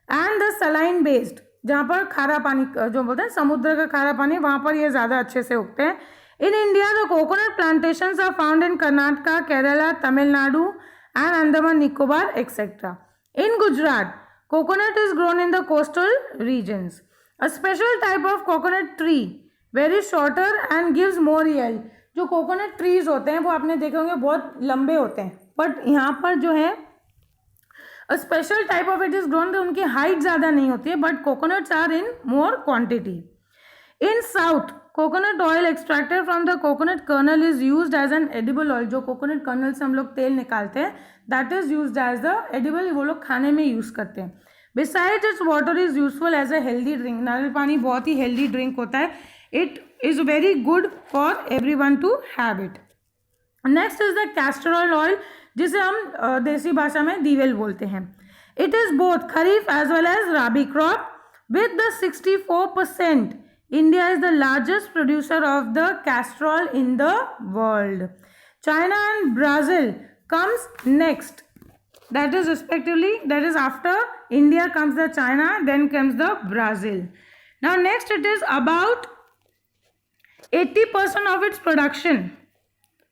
and the saline based, जहाँ पर खारा पानी जो बोलते हैं समुद्र का खारा पानी, वहाँ पर ये ज़्यादा अच्छे से उगते हैं. In India, the coconut plantations are found in Karnataka, Kerala, Tamil Nadu and Andaman Nicobar etc. In Gujarat, coconut is grown in the coastal regions. A special type of coconut tree, very shorter and gives more yield. जो coconut trees होते हैं वो आपने देखे होंगे बहुत लंबे होते हैं, बट यहाँ पर जो है a special type of it is grown, तो उनकी हाइट ज़्यादा नहीं होती है, but coconuts are in more quantity. In South, coconut oil extracted from the coconut kernel is used as an edible oil. जो coconut kernel से हम लोग तेल निकालते हैं, that is used as the edible, वो लोग खाने में यूज़ करते हैं. Besides, its water is useful as a healthy drink. नारियल पानी बहुत ही healthy drink होता है. It is very good for everyone to have it. Next is the castor oil, जिसे हम देसी भाषा में दीवेल बोलते हैं. It is both kharif as well as rabi crop. With the 64%, India is the largest producer of the castor oil in the world. China and Brazil comes next. That is respectively, that is after India comes the China, then comes the Brazil. Now next it is about 80% of its production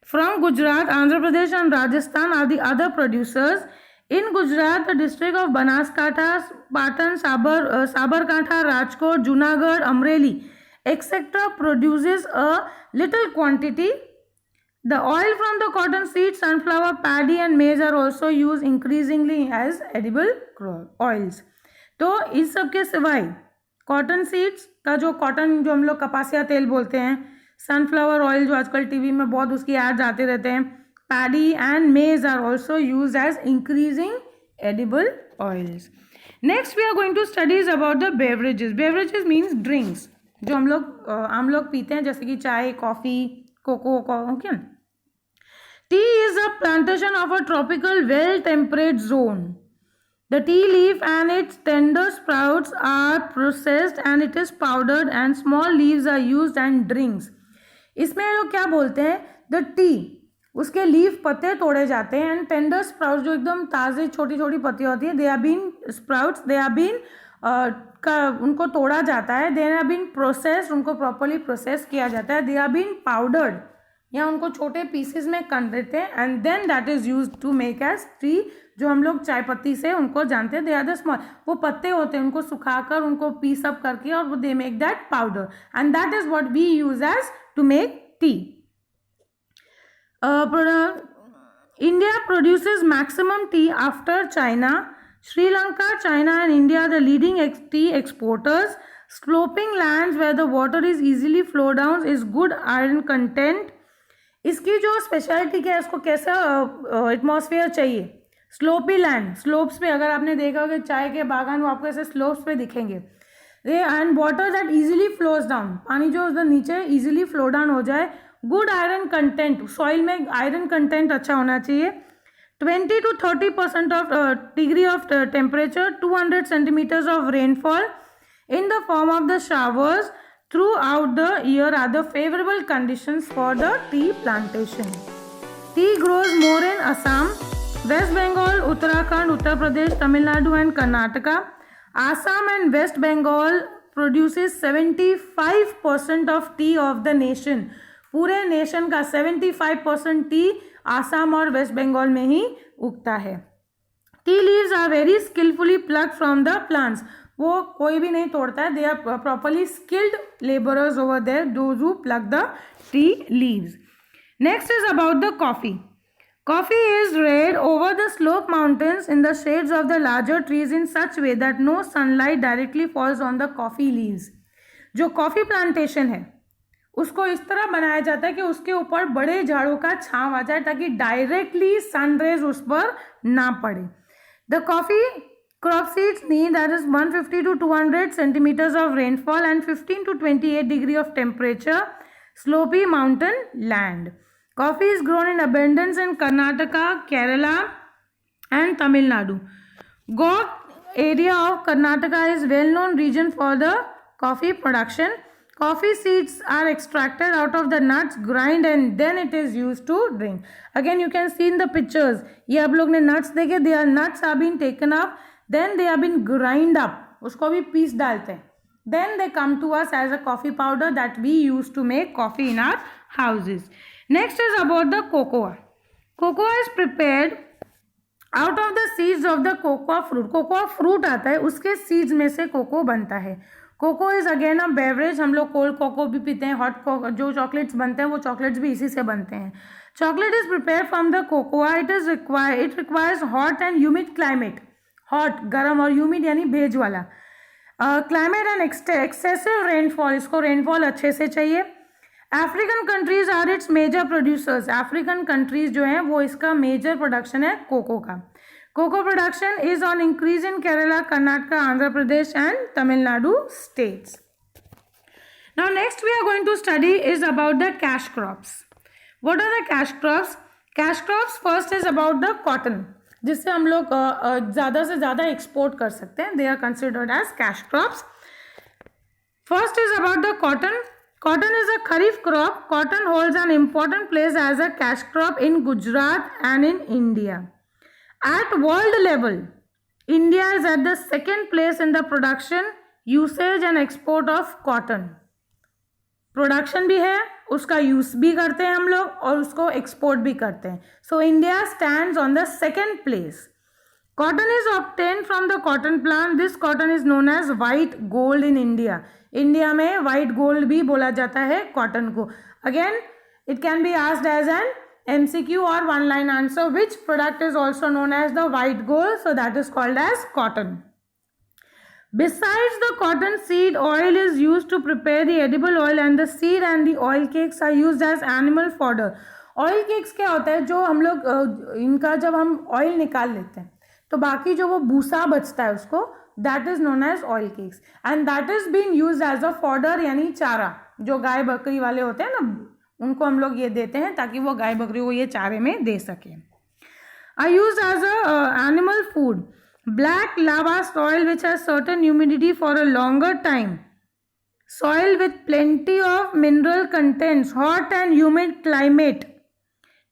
from Gujarat, Andhra Pradesh and Rajasthan are the other producers. In Gujarat, the district of Banaskantha, Patan, Sabarkantha, Rajkot, Junagadh, Amreli, etc. produces a little quantity. The oil from the cotton seeds, sunflower, paddy and maize are also used increasingly as edible oils. तो इस सब के सिवाय cotton seeds का जो cotton जो हम लोग कपासिया तेल बोलते हैं, सनफ्लावर ऑयल जो आजकल टीवी में बहुत उसकी एड्स आते रहते हैं, paddy and maize are also use as increasing edible oils. Next we are going to studies about the beverages. Beverages means drinks जो हम लोग पीते हैं, जैसे कि चाय, coffee, cocoa. Okay. Tea is a plantation of a tropical well-temperate zone. The tea leaf and its tender sprouts are processed and it is powdered and small leaves are used and drinks. इसमें लोग क्या बोलते हैं, the tea, उसके leaf पत्ते तोड़े जाते हैं एंड टेंडर स्प्राउट्स जो एकदम ताज़ी छोटी छोटी पत्तियाँ होती है, they are been sprouts, they are been उनको तोड़ा जाता है, दे आर बीन प्रोसेस्ड, उनको प्रॉपरली प्रोसेस किया जाता है, दे आर बीन पाउडर्ड या उनको छोटे पीसेस में कर देते हैं and then that is use to make as tea. जो हम लोग चाय पत्ती से उनको जानते हैं, दे आर द स्मॉल, वो पत्ते होते हैं, उनको सुखाकर उनको पीस अप करके और वो they make that powder and that is what we use as to make tea. India produces maximum tea after China. Sri Lanka, China and India are the leading tea exporters. Sloping lands where the water is easily flow down is good iron content. इसकी जो speciality क्या है, इसको कैसा atmosphere चाहिए. Sloppy land, slopes पे अगर आपने देखा होगा चाय के बागान वो आपको ऐसे स्लोप्स पे दिखेंगे. And water that easily flows down, पानी जो उधर नीचे इजीली फ्लो डाउन हो जाए गुड आयरन कंटेंट, सॉइल में आयरन कंटेंट अच्छा होना चाहिए. 20 to 30% of degree of temperature, 200 centimeters of rainfall in the form of the showers throughout the year are the favorable conditions for the tea plantation. Tea grows more in Assam, West Bengal, Uttarakhand, Uttar Pradesh, Tamil Nadu and Karnataka. Assam and West Bengal produces 75% of tea of the nation. पूरे nation का 75% T Assam और waste Bengal में ही उगता है. Tea leaves are very skilfully plug from the plants. वो कोई भी नहीं तोड़ता है. They are properly skilled labourers over there those who plug the tea leaves. Next is about the coffee. Coffee is reared over the slope mountains in the shades of the larger trees in such way that no sunlight directly falls on the coffee leaves. जो coffee plantation है उसको इस तरह बनाया जाता है कि उसके ऊपर बड़े झाड़ों का छांव आ जाए ताकि डायरेक्टली सनरेज उस पर ना पड़े. The coffee crop seeds need that is 150 to 200 centimeters of rainfall and 15 to 28 degree of temperature, slopy mountain land. Coffee is grown in abundance in Karnataka, Kerala and Tamil Nadu. Gog area of Karnataka is well known region for the coffee production. Coffee seeds are extracted out of the nuts, grind and then it is used to drink. Again you can see in the pictures. ये आप लोग ने nuts देखे. Their nuts have been taken up, then they have been grind up. उसको भी piece डालते हैं. Then they come to us as a coffee powder that we use to make coffee in our houses. Next is about the cocoa. Cocoa is prepared out of the seeds of the cocoa fruit. cocoa fruit आता है, उसके seeds में से cocoa बनता है. cocoa is again a beverage. हम लोग cold cocoa भी पीते हैं. hot cocoa जो chocolates बनते हैं वो chocolates भी इसी से बनते हैं. chocolate is prepared from the cocoa. It requires hot and humid climate. hot गर्म और humid यानी भेज वाला. climate and excessive rainfall. इसको rainfall अच्छे से चाहिए. African countries are its major producers. African countries जो हैं वो इसका मेजर प्रोडक्शन है कोको का. Cocoa production is on increase in Kerala, Karnataka, Andhra Pradesh and Tamil Nadu states. Now next we are going to study is about the cash crops. What are the cash crops? Cash crops first is about the cotton, जिससे हम लोग ज़्यादा से ज़्यादा export कर सकते हैं. They are considered as cash crops. First is about the cotton. Cotton is a kharif crop. Cotton holds an important place as a cash crop in Gujarat and in India. At world level, India is at the second place in the production, usage and export of cotton. Production भी है, उसका use भी करते हैं हम लोग और उसको एक्सपोर्ट भी करते हैं. So India stands on the second place. Cotton is obtained from the cotton plant. This cotton is known as white gold in India. India में वाइट गोल्ड भी बोला जाता है कॉटन को. Again it can be asked as an MCQ or one line answer. Which product is also known as the white gold? So that is called as cotton. Besides the cotton, seed oil is used to prepare the edible oil and the seed and the oil cakes are used as animal fodder. Oil cakes क्या होता है? जो हम लोग इनका जब हम oil निकाल लेते हैं तो बाकी जो वो भूसा बचता है उसको that is known as oil cakes and that is being used as a fodder यानी चारा. जो गाय बकरी वाले होते हैं ना उनको हम लोग ये देते हैं ताकि वो गाय बकरी को ये चारे में दे सके. are used as a animal food. Black lava soil which has certain humidity for a longer time. Soil with plenty of mineral contents, hot and humid climate,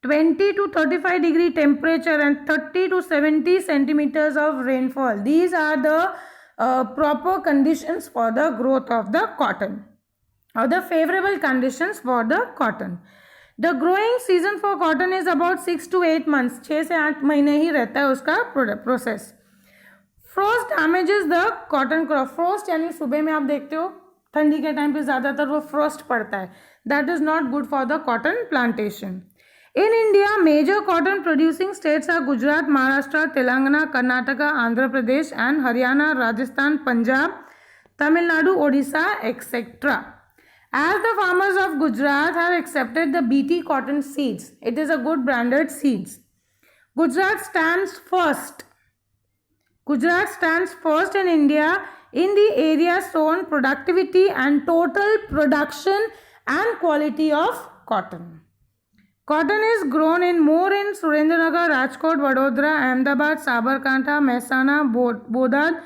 20 to 35 degree temperature and 30 to 70 centimeters of rainfall. These are the proper conditions for the growth of the cotton or the favorable conditions for the cotton. The growing season for cotton is about 6 to 8 months. 6 से 8 महीने ही रहता है उसका process. Frost damages the cotton crop. Frost यानी सुबह में आप देखते हो ठंडी के टाइम पे ज़्यादातर वो frost पड़ता है. That is not good for the cotton plantation. In India, major cotton producing states are Gujarat, Maharashtra, Telangana, Karnataka, Andhra Pradesh and Haryana, Rajasthan, Punjab, Tamil Nadu, Odisha, etc. As the farmers of Gujarat have accepted the BT cotton seeds, it is a good branded seeds. Gujarat stands first. Gujarat stands first in India in the area shown productivity and total production and quality of cotton. Cotton is grown more in Surendranagar, Rajkot, Vadodara, Ahmedabad, Sabarkantha, Mehsana, Bodad,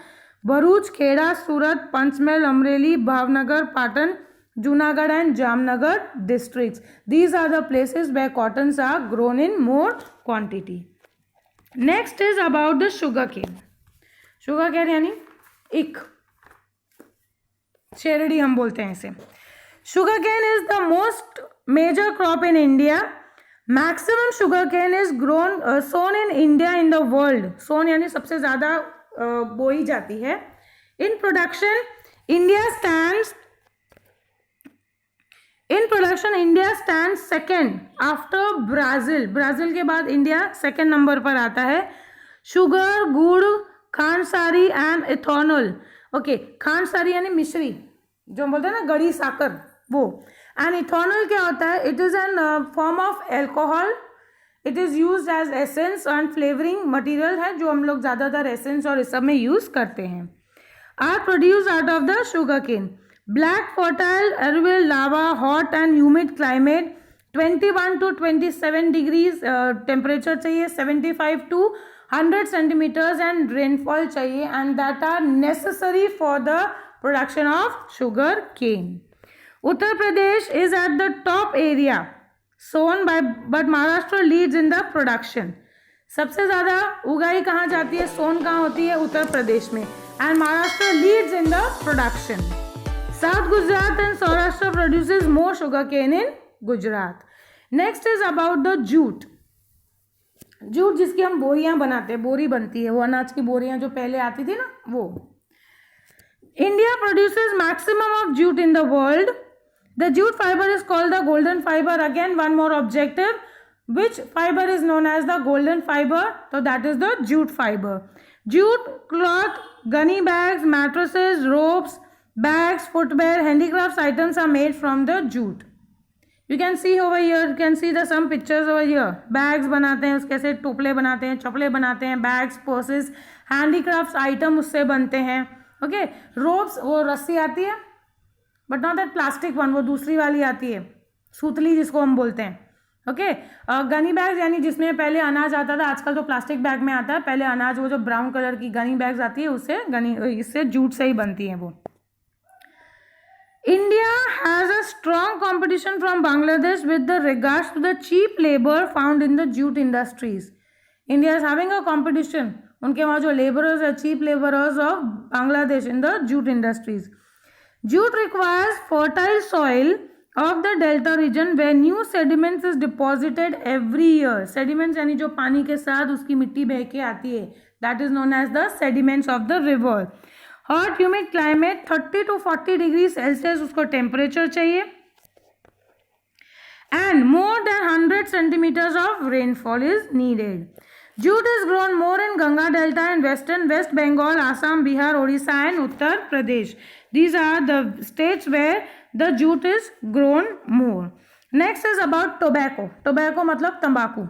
Bharuch, Kheda, Surat, Panchmahal, Amreli, Bhavnagar, Patan, Junagadh and Jamnagar districts. These are the places where cottons are grown in more quantity. Next is about the sugarcane. Sugarcane यानी इक शेरडी हम बोलते हैं इसे. Sugarcane is the most major crop in India. Maximum sugarcane is sown in India in the world. Sown यानी सबसे ज़्यादा बोई जाती है. In production, India stands second after Brazil. Brazil के बाद इंडिया सेकेंड नंबर पर आता है. शुगर, गुड़, खांडसारी एंड इथेनॉल. ओके, खांडसारी यानी मिश्री जो हम बोलते हैं ना, गड़ी साकर, वो. एंड इथेनॉल क्या होता है? It is an form of alcohol. It is used as essence and flavouring material है जो हम लोग ज़्यादातर एसेंस और इस सब में यूज़ करते हैं. Are produce out of the sugar cane. Black, fertile, alluvial lava, hot and humid climate, 21 to 27 degrees temperature चाहिए, 75 to 100 centimeters and rainfall चाहिए, and that are necessary for the production of sugar cane. Uttar Pradesh is at the top area sown by, but Maharashtra leads in the production. सबसे ज़्यादा उगाई कहाँ जाती है, सोन कहाँ होती है? उत्तर प्रदेश में. And Maharashtra leads in the production. South Gujarat and Saurashtra produces more sugarcane in Gujarat. Next is about the jute. Jute जिसकी हम बोरियां बनाते हैं, बोरी बनती है, वो अनाज की बोरियां जो पहले आती थी ना, वो. India produces maximum of jute in the world. The jute fiber is called the golden fiber. Again, one more objective. Which fiber is known as the golden fiber? So that is the jute fiber. Jute cloth, gunny bags, mattresses, ropes, bags, footwear, handicrafts items are made from the jute. You can see over here, you can see the some pictures over here. Bags बनाते हैं, उसके से टोपले बनाते हैं, चपले बनाते हैं, bags, purses, handicrafts item उससे बनते हैं. Okay, ropes वो रस्सी आती है, but not that plastic one, वो दूसरी वाली आती है, सूतली जिसको हम बोलते हैं. ओके, गनी बैग्स यानी जिसमें पहले अनाज आता था, आजकल तो प्लास्टिक बैग में आता है. पहले अनाज वो जो ब्राउन कलर की गनी बैग्स आती है, उससे इससे जूट से ही बनती हैं वो. India has a strong competition from Bangladesh with the regards to the cheap labor found in the jute industries. India is having a competition. उनके वहाँ जो laborers है, cheap laborers of Bangladesh in the jute industries. Jute requires fertile soil of the delta region where new sediments is deposited every year. Sediments यानी जो पानी के साथ उसकी मिट्टी बह के आती है, that is known as the sediments of the river. Hot humid climate 30 to 40 degree Celsius उसको टेम्परेचर चाहिए. And more than 100 centimetres of rainfall is needed. Jute is grown more in Ganga delta and West Bengal, Assam, Bihar, Odisha and Uttar Pradesh. These are the states where the jute is grown more. Next is about tobacco. Tobacco मतलब तंबाकू.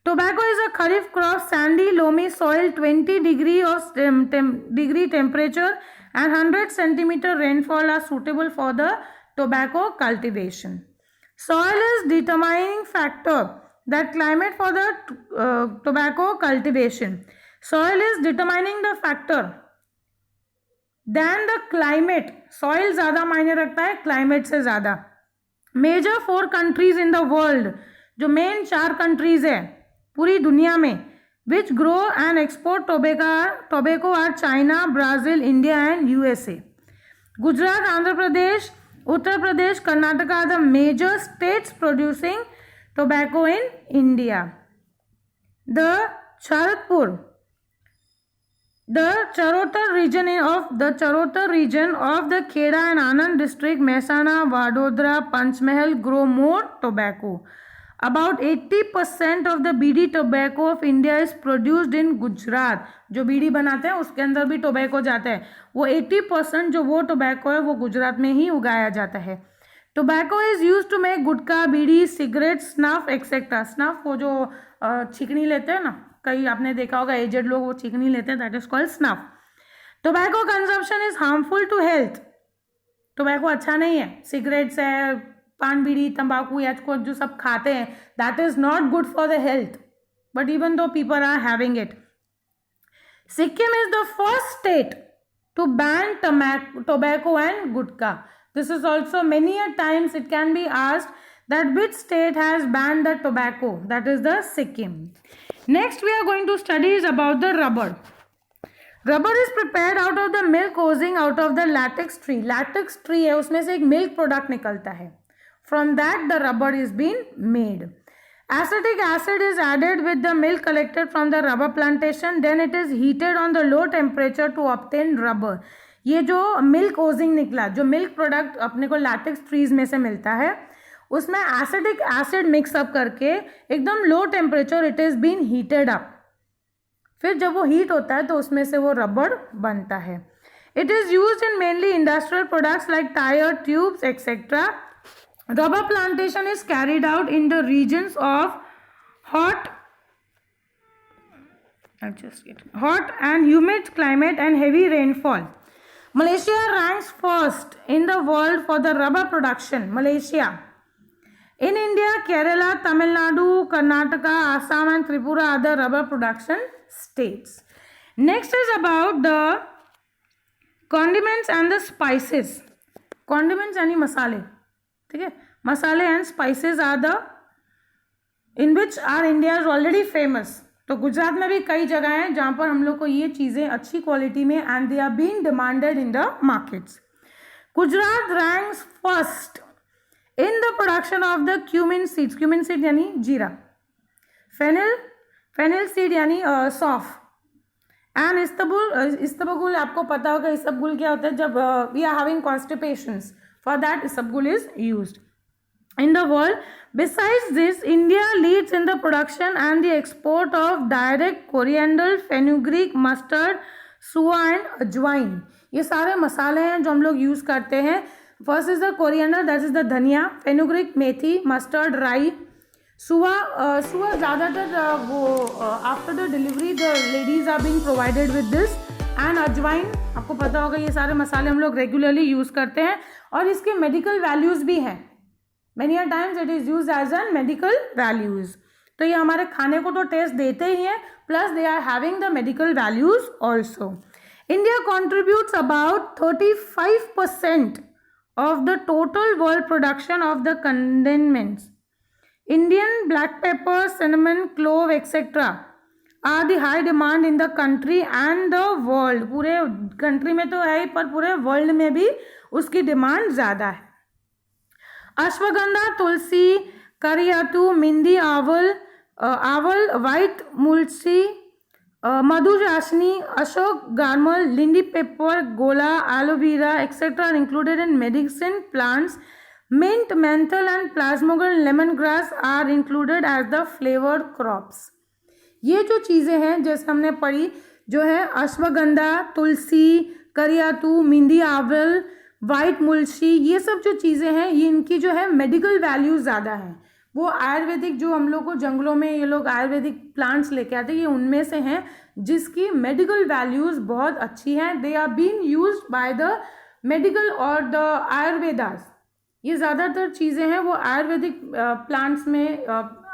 Tobacco is a kharif crop, sandy, loamy soil, 20 degree temperature and 100 centimeter rainfall are suitable for the tobacco cultivation. Soil is determining factor that climate for the tobacco cultivation. Soil is determining the factor than the climate. Soil ज़्यादा मायने रखता है climate से ज़्यादा. Major 4 countries in the world, जो main 4 countries है पूरी दुनिया में, which grow and export tobacco are China, Brazil, India and USA. Gujarat, Andhra Pradesh, Uttar Pradesh, Karnataka are the major states producing tobacco in India. The Charotar region of the Kheda and Anand district, Mehsana, Vadodara, Panchmahal grow more tobacco. About 80% of the bidi tobacco of India is produced in Gujarat. जो बीड़ी बनाते हैं उसके अंदर भी tobacco जाता है. वो 80% जो वो टोबैको है वो गुजरात में ही उगाया जाता है. Tobacco is use to make gutkha, bidi, cigarette, snuff etcetera. Snuff वो जो छिकनी लेते हैं ना, कई आपने देखा होगा एजेड लोग वो छिकनी लेते हैं, that is called snuff. Tobacco consumption is harmful to health. Tobacco अच्छा नहीं है. सिगरेट्स है, पान बीड़ी तंबाकू या जो सब खाते हैं, that is not good for the health, but even though people are having it. Sikkim is the first state to ban tobacco and gutka. This is also many a times it can be asked that which state has banned the tobacco. That is the Sikkim. Next we are going to study is about the rubber. Rubber is prepared out of the milk oozing out of the latex tree. Latex tree है, उसमें से एक milk product निकलता है. From that the rubber is being made. Acetic acid is added with the milk collected from the rubber plantation. Then it is heated on the low temperature to obtain rubber. ये जो milk Ojing निकला, जो milk product अपने को latex trees में से मिलता है, उसमें एसिडिक एसिड मिक्सअप करके एकदम low temperature it is been heated up. फिर जब वो हीट होता है तो उसमें से वो रबड़ बनता है. It is used in mainly industrial products like tyre, tubes etcetera. Rubber plantation is carried out in the regions of hot and humid climate and heavy rainfall. Malaysia ranks first in the world for the rubber production. Malaysia. In India, Kerala, Tamil Nadu, Karnataka, Assam and Tripura are the rubber production states. Next is about the condiments and the spices. Condiments यानी मसाले, ठीक है. Masale and spices are the in which are India is already famous. तो गुजरात में भी कई जगह हैं जहाँ पर हम लोग को ये चीज़ें अच्छी क्वालिटी में and they are being demanded in the markets. Gujarat ranks first in the production of the cumin seeds. Cumin seed यानी जीरा. फेनिल सीड यानी सौफ. एंड इस्तबगुल आपको पता होगा इसबगुल क्या होता है. जब we are having constipations, for that isabgul is used in the world. Besides this, India leads in the production and the export of direct coriander, fenugreek, mustard, suwa and ajwain. ये सारे मसाले हैं जो हम लोग यूज करते हैं. First is the coriander, that is the dhania. Fenugreek methi, mustard rai. सुवा ज़्यादातर वो after the delivery the ladies are being provided with this. And अजवाइन आपको पता होगा, ये सारे मसाले हम लोग रेगुलरली यूज़ करते हैं और इसके मेडिकल वैल्यूज़ भी हैं. Many a times it is use as an medical values. तो ये हमारे खाने को तो टेस्ट देते ही हैं, plus they are having the medical values also. India contributes about 35% of the total world production of the condiments. Indian black pepper, cinnamon, clove etcetera are the high demand in the country and the world. पूरे country में तो है ही, पर पूरे world में भी उसकी demand ज़्यादा है. अश्वगंधा, तुलसी, करियातू, मिंदी, आवल, वाइट मुलसी, मधुचाशनी, अशोक गार्मल, लिंडी पेपर, गोला, aloe vera etcetera are included in medicine plants. Mint, menthol and प्लाज्मोगन, lemon grass are included as the flavoured crops. ये जो चीज़ें हैं जैसे हमने पढ़ी, जो है अश्वगंधा, तुलसी, करियातू, मिंदी आवल, वाइट मुलशी, ये सब जो चीज़ें हैं ये इनकी जो है मेडिकल वैल्यू ज़्यादा है. वो आयुर्वेदिक जो हम लोग को जंगलों में ये लोग आयुर्वेदिक प्लांट्स लेके आते हैं, ये उनमें से हैं जिसकी मेडिकल वैल्यूज़ बहुत अच्छी हैं. They are been used by the medical और द आयुर्वेदास. ये ज़्यादातर चीज़ें हैं वो आयुर्वेदिक प्लांट्स में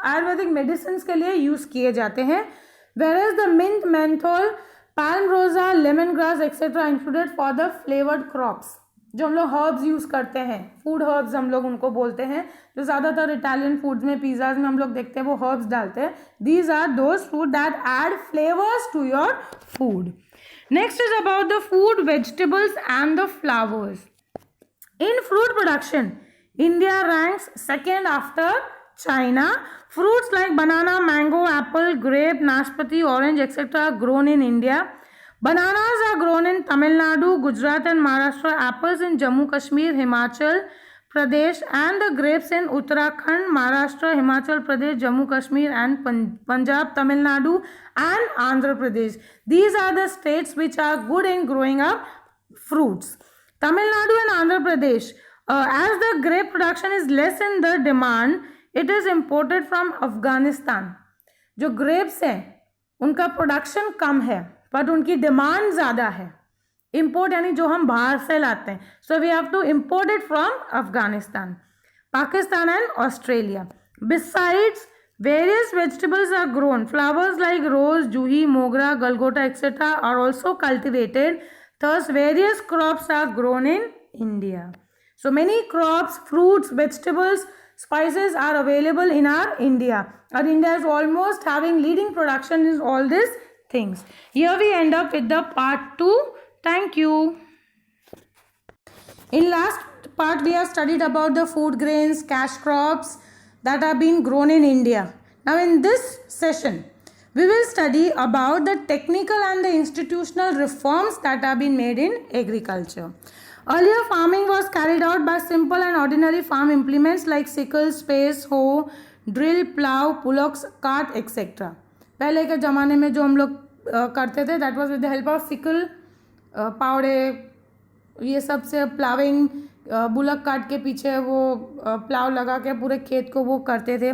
आयुर्वेदिक मेडिसिन के लिए यूज़ किए जाते हैं. Where is the mint, menthol, palmarosa, lemon grass etcetera included for the flavoured crops. जो हम लोग हर्ब्स यूज़ करते हैं, फूड हर्ब्स हम लोग उनको बोलते हैं, जो ज़्यादातर इटालियन फूड्स में, पिज़्ज़ाज में हम लोग देखते हैं वो हर्ब्स डालते हैं. These are those food that add flavours to your food. Next is about the food, vegetables and the flowers. In fruit production India ranks second after China. Fruits like banana, mango, apple, grape, naspati, orange, etc. are grown in India. Bananas are grown in Tamil Nadu, Gujarat and Maharashtra. Apples in Jammu Kashmir, Himachal Pradesh, and the grapes in Uttarakhand, Maharashtra, Himachal Pradesh, Jammu Kashmir and Punjab, Tamil Nadu and Andhra Pradesh. These are the states which are good in growing up fruits. Tamil Nadu and Andhra Pradesh, as the grape production is less in the demand, it is imported from Afghanistan. जो grapes हैं उनका production कम है but उनकी demand ज़्यादा है. Import यानी जो हम बाहर से लाते हैं. So we have to import it from Afghanistan. Pakistan and Australia. Besides, various vegetables are grown. Flowers like rose, juhi, mogra, galgota, etc. are also cultivated. Thus, various crops are grown in India. So, many crops, fruits, vegetables, spices are available in our India. Our India is almost having leading production in all these things. Here we end up with the part 2. Thank you. In last part we have studied about the food grains, cash crops that are being grown in India. Now in this session we will study about the technical and the institutional reforms that have been made in agriculture. Earlier farming was carried out by simple and ordinary farm implements like sickle, spade, hoe, drill, plow, bullocks, cart, etc. पहले के ज़माने में जो हम लोग करते थे that was with the help of sickle, पावड़े, ये सब से प्लाविंग, बुलक काट के पीछे वो प्लाव लगा के पूरे खेत को वो करते थे.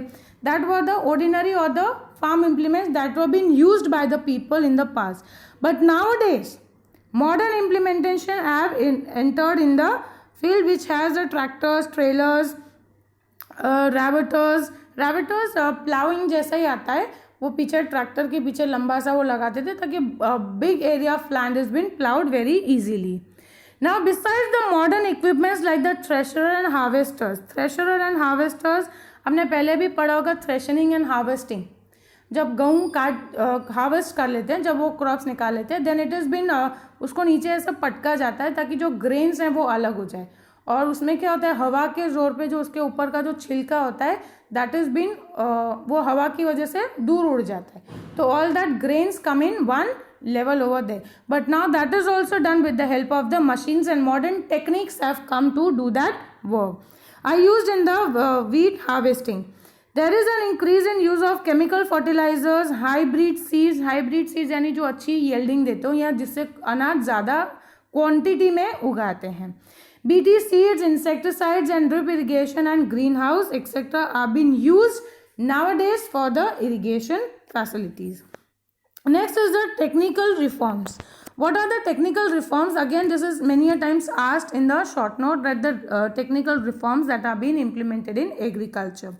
That were the ordinary or the farm implements that were been used by the people in the past. But nowadays modern implementation have entered in the field which has the tractors, trailers, rabaters. Ploughing जैसा ही आता है, वो पीछे tractor के पीछे लंबा सा वो लगाते थे ताकि big area of land is been ploughed very easily. Now besides the modern equipments like the thresher and harvesters, हमने पहले भी पढ़ा होगा threshing and harvesting. जब गेहूँ हार्वेस्ट कर लेते हैं, जब वो क्रॉप्स निकाल लेते हैं, देन इट इज़ बिन उसको नीचे ऐसा पटका जाता है ताकि जो ग्रेन्स हैं वो अलग हो जाए. और उसमें क्या होता है, हवा के जोर पे जो उसके ऊपर का जो छिलका होता है दैट इज़ बिन वो हवा की वजह से दूर उड़ जाता है. तो all that grains come in one level over there. But now that is also done with the help of the machines and modern techniques have come to do that work. I used in the wheat harvesting. There is an increase in use of chemical fertilizers, hybrid seeds यानी जो अच्छी yielding देते हो या जिससे अनाज ज़्यादा quantity में उगाते हैं. BT seeds, insecticides and drip irrigation and greenhouse etc. are being used nowadays for the irrigation facilities. Next is the technical reforms. What are the technical reforms? Again, this is many a times asked in the short note that the technical reforms that are being implemented in agriculture.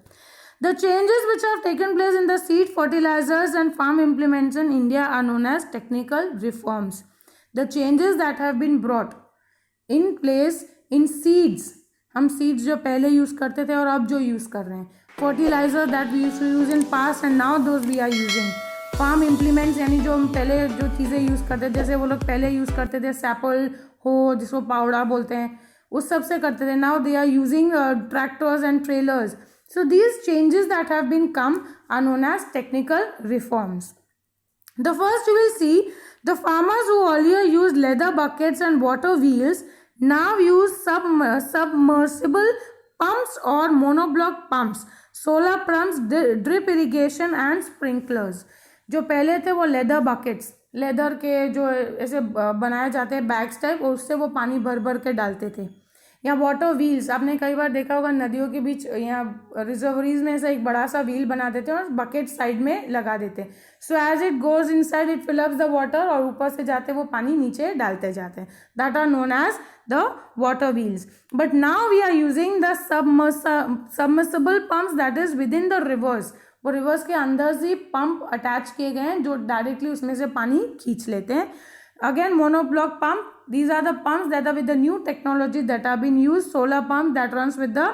The changes which have taken place in the seed, fertilizers and farm implements in India are known as technical reforms. The changes that have been brought in place in seeds, हम seeds जो पहले use करते थे और अब जो use कर रहे हैं, fertilizer that we used to use in past and now those we are using. Farm implements यानी जो हम पहले जो चीज़ें यूज़ करते थे, जैसे वो लोग पहले यूज़ करते थे सैपल हो जिसको पावड़ा बोलते हैं, उस सब से करते थे. Now they are using tractors and trailers. So these changes that have been come are known as technical reforms. The first you will see the farmers who earlier used leather buckets and water wheels now use submersible pumps or monoblock pumps, solar pumps, drip irrigation and sprinklers. जो पहले थे वो leather buckets, leather के जो ऐसे बनाए जाते हैं बैग्स टाइप, और उससे वो पानी भर भर के डालते थे. या वाटर व्हील्स, आपने कई बार देखा होगा नदियों के बीच या रिजर्वरीज में ऐसा एक बड़ा सा व्हील बना देते हैं और बकेट साइड में लगा देते हैं. So as it goes inside it fill ups the water, और ऊपर से जाते वो पानी नीचे डालते जाते हैं. That are known as the water wheels. But now we are using the submersible pumps that is within the rivers. वो रिवर्स के अंदर से पंप अटैच किए गए हैं जो डायरेक्टली उसमें से पानी खींच लेते हैं. Again, monoblock pump. These are the pumps that are with the new technology that have been used. Solar pump that runs with the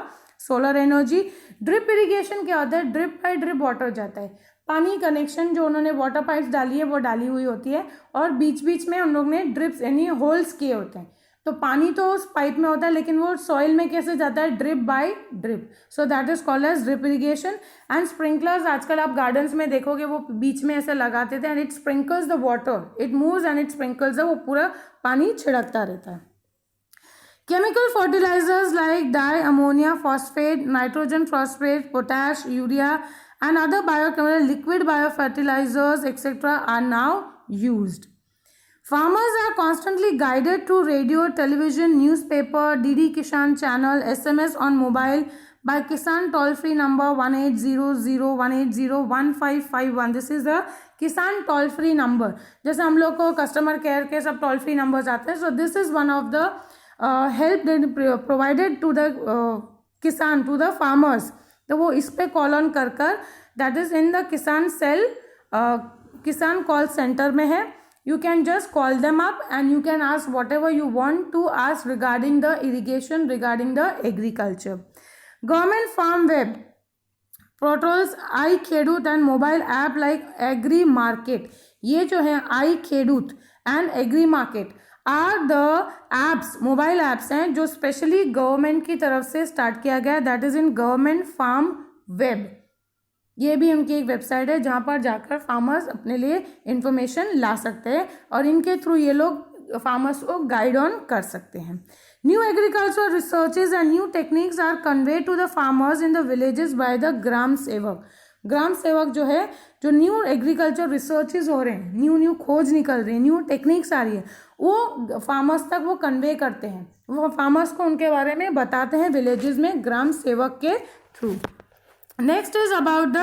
solar energy. Drip irrigation क्या होता है? ड्रिप बाई ड्रिप वाटर जाता है. पानी connection जो उन्होंने water pipes डाली है वो डाली हुई होती है, और बीच बीच में उन लोग ने ड्रिप्स यानी होल्स किए होते हैं. तो पानी तो उस पाइप में होता है, लेकिन वो सॉइल में कैसे जाता है? Drip by drip. So that is called as drip irrigation. And sprinklers आजकल आप गार्डन्स में देखोगे वो बीच में ऐसे लगाते थे, and it sprinkles the water, it moves and it sprinkles, वो पूरा पानी छिड़कता रहता है. केमिकल फर्टिलाइजर्स लाइक डाई, ammonia, phosphate, nitrogen phosphate, potash, urea and other biochemical liquid biofertilizers etcetera are now used. Farmers are constantly guided through radio, television, newspaper, DD Kisan channel, SMS on mobile by Kisan toll-free number 1800-180-1551. This is the Kisan toll-free number. जैसे हम लोग को customer care के सब toll free numbers आते हैं. So this is one of the help provided to the किसान, to the farmers, तो वो इस पे कॉल ऑन कर दैट इज इन द किसान सेल, किसान कॉल सेंटर में है. You can just call them up and you can ask whatever you want to ask regarding the irrigation, regarding the agriculture. Government Farm Web portals, iKhedut and mobile app like Agri Market. ये जो है iKhedut and Agri Market are the apps, mobile apps हैं जो specially government की तरफ से start किया गया. That is in government farm web. ये भी उनकी एक वेबसाइट है जहाँ पर जाकर फार्मर्स अपने लिए इंफॉर्मेशन ला सकते हैं और इनके थ्रू ये लोग फार्मर्स को गाइड ऑन कर सकते हैं. New agriculture researches and new techniques are convey to the farmers in the villages by the gram sevak. Gram सेवक जो है, जो न्यू एग्रीकल्चर रिसर्चेज हो रहे हैं, न्यू खोज निकल रही है, न्यू टेक्निक्स आ रही है, वो फार्मर्स तक वो कन्वे करते हैं, वो फार्मर्स को उनके बारे में बताते हैं विलेजेस में ग्राम सेवक के through. Next is about a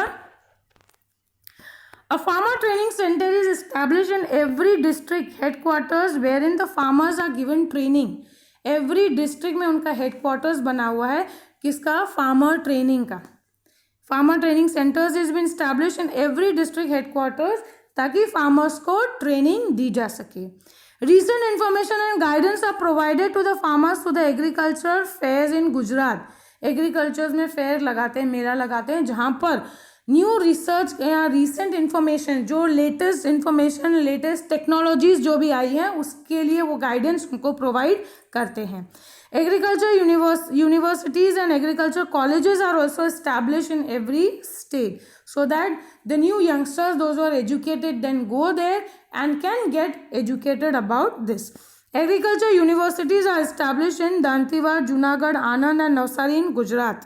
farmer training center is established in every district headquarters wherein the farmers are given training. Every district में उनका headquarters बना हुआ है किसका? farmer training का. farmer training centers has been established in every district headquarters ताकि farmers को training दी जा सके. Recent information and guidance are provided to the farmers through the agricultural fairs in Gujarat. Agriculture में फेयर लगाते हैं, मेला लगाते हैं, जहाँ पर न्यू रिसर्च या रिसेंट इन्फॉर्मेशन, जो लेटेस्ट इन्फॉर्मेशन, लेटेस्ट टेक्नोलॉजीज जो भी आई हैं उसके लिए वो गाइडेंस उनको प्रोवाइड करते हैं. Agriculture universities and agriculture colleges are also establish in every state so that the new youngsters, those who are educated, then go there and can get educated about this. Agriculture universities are established in Dantiwar, Junagadh, Anand and Navsari in Gujarat.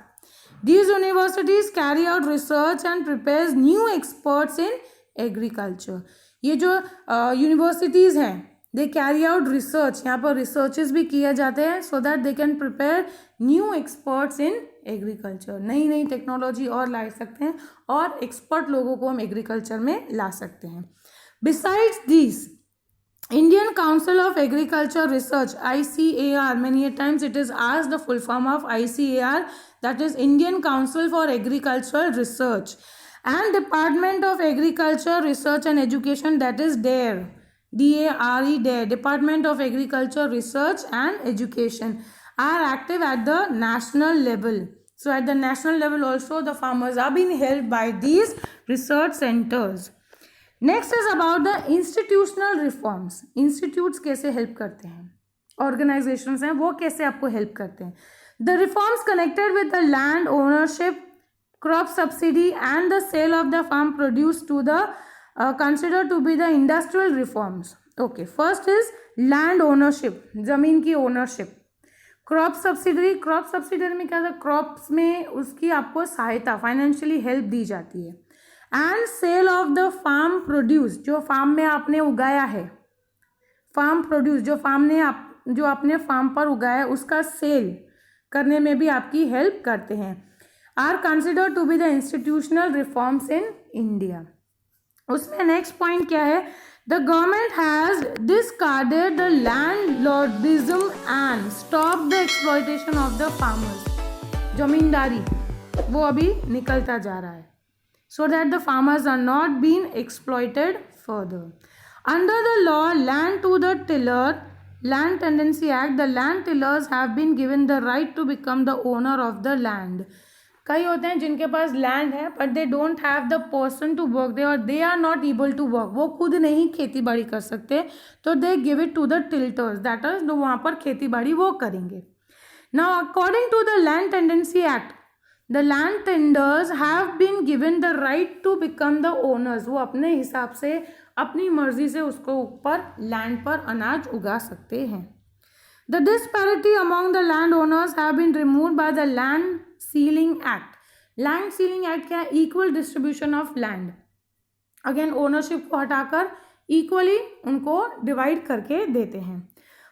These universities carry out research and prepares new experts in agriculture. ये जो universities हैं, they carry out research, यहाँ पर researches भी किए जाते हैं so that they can prepare new experts in agriculture. नई नई टेक्नोलॉजी और ला सकते हैं और एक्सपर्ट लोगों को हम एग्रीकल्चर में ला सकते हैं. Besides these, Indian Council of Agriculture Research, ICAR, many a times it is asked the full form of ICAR, that is Indian Council for Agricultural Research, and Department of Agriculture Research and Education, that is DARE, DARE, DARE, Department of Agriculture Research and Education, are active at the national level. So at the national level also the farmers are being helped by these research centers. Next is about the institutional reforms. Institutes कैसे help करते हैं, organisations हैं वो कैसे आपको help करते हैं. The reforms connected with the land ownership, crop subsidy and the sale of the farm produce to the consider to be the industrial reforms. Okay, first is land ownership, जमीन की ownership. Crop subsidy, crop subsidy में क्या था, crops में उसकी आपको सहायता, financially help दी जाती है. And sale of the farm produce, जो फार्म में आपने उगाया है, फार्म प्रोड्यूस जो फार्म ने जो अपने फार्म पर उगाया है उसका सेल करने में भी आपकी हेल्प करते हैं. Are consider to be the institutional reforms in India. उसमें नेक्स्ट पॉइंट क्या है, the government has discarded the landlordism and stop the exploitation of the farmers. Zamindari वो अभी निकलता जा रहा है so that the farmers are not being exploited further. Under the law Land to the Tiller, Land Tendency Act, the land tillers have been given the right to become the owner of the land. कई होते हैं जिनके पास land है but they don't have the person to work there or they are not able to work, वो खुद नहीं खेती बाड़ी कर सकते तो they give it to the tillers, that is वहाँ पर खेती बाड़ी वो करेंगे. Now according to the Land Tendency Act, the land tenders have been given the right to become the owners. वो अपने हिसाब से अपनी मर्जी से उसको ऊपर लैंड पर अनाज उगा सकते हैं. The disparity among the land owners have been removed by the Land Ceiling Act. Land Ceiling Act क्या है, equal distribution of land. Again ownership को हटाकर इक्वली उनको डिवाइड करके देते हैं.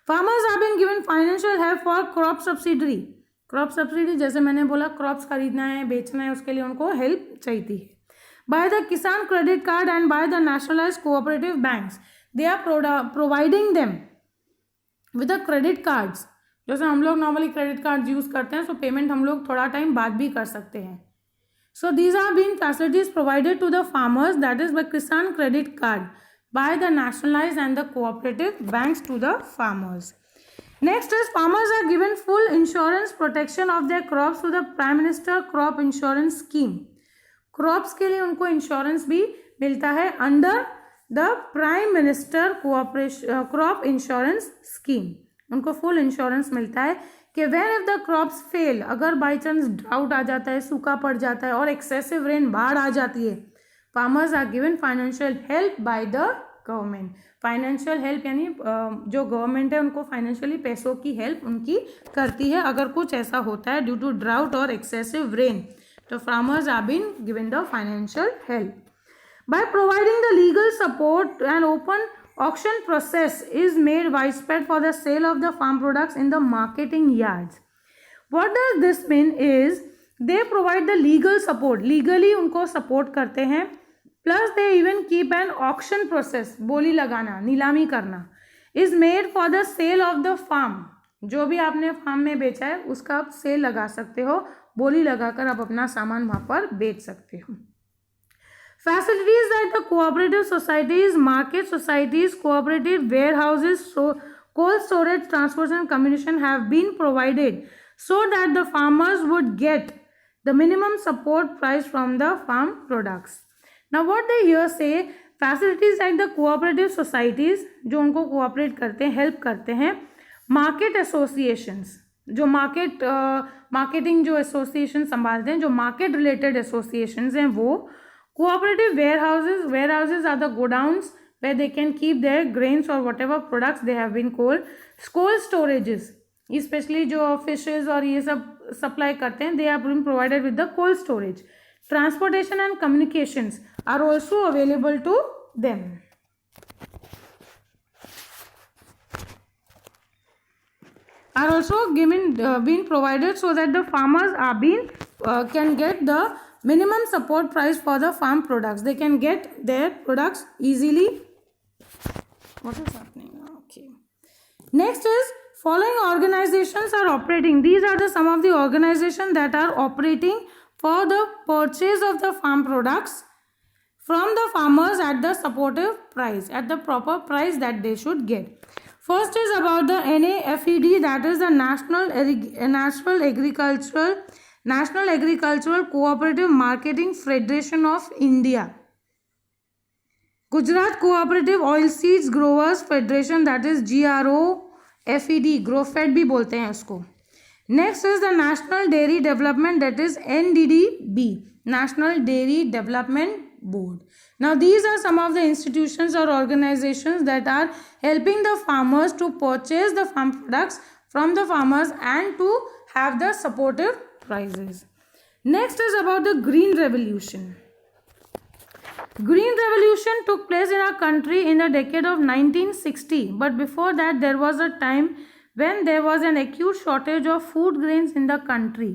Farmers have been given financial help for crop subsidy. Crop subsidy जैसे मैंने बोला, क्रॉप्स खरीदना है, बेचना है, उसके लिए उनको हेल्प चाहिए है. By the Kisan credit card and by the nationalised cooperative banks, they are providing them with the credit cards जैसे हम लोग नॉर्मली क्रेडिट कार्ड यूज़ करते हैं, सो पेमेंट हम लोग थोड़ा टाइम बाद भी कर सकते हैं. So these are being facilities provided to the farmers, that is by Kisan Credit Card, by the nationalized and the cooperative banks to the farmers. Next is farmers are given full insurance protection of their crops through the Prime Minister Crop Insurance Scheme. Crops के लिए उनको insurance भी मिलता है under the prime minister crop insurance scheme. उनको full insurance मिलता है कि when if the crops fail, अगर बाई चांस ड्राउट आ जाता है, सूखा पड़ जाता है और एक्सेसिव रेन, बाढ़ आ जाती है, farmers are given financial help by the government. Financial help यानी जो गवर्नमेंट है उनको फाइनेंशियली पैसों की हेल्प उनकी करती है अगर कुछ ऐसा होता है due to drought or excessive rain. तो farmers are been given the financial help. By providing the legal support and open auction process is made widespread for the sale of the farm products in the marketing yards. What does this mean is they provide the legal support, legally उनको support करते हैं, plus they even keep an auction process, बोली लगाना, नीलामी करना, is made for the sale of the farm. जो भी आपने फार्म में बेचा है उसका आप सेल लगा सकते हो, बोली लगाकर आप अपना सामान वहाँ पर बेच सकते हो. Facilities that the cooperative societies, market societies, cooperative warehouses, cold storage, transportation and communication have been provided so that the farmers would get the minimum support price from the farm products. Now what they here say, facilities like the cooperative societies जो उनको cooperate करते हैं, help करते हैं, market associations जो marketing जो association संभालते हैं, जो market related associations हैं वो, cooperative warehouses are the godowns where they can keep their grains or whatever products they have been cold storages, especially जो fishes और ये सब supply करते हैं, they are being provided with the cold storage. Transportation and communications are also available to them. Are also being provided so that the farmers are can get the minimum support price for the farm products. They can get their products easily. What is happening? Okay. Next is following organizations are operating. These are some of the organizations that are operating for the purchase of the farm products from the farmers at the supportive price, at the proper price that they should get. First is about the NAFED, that is the National Agricultural Cooperative Marketing Federation of India. Gujarat Cooperative Oilseeds Growers Federation, that is GROFED, GROFED भी बोलते हैं उसको. Next is the National Dairy Development, that is NDDB, National Dairy Development Board. Now these are some of the institutions or organizations that are helping the farmers to purchase the farm products from the farmers and to have the supportive prices. Next is about the Green Revolution. Green Revolution took place in our country in the decade of 1960, but before that there was a time when there was an acute shortage of food grains in the country.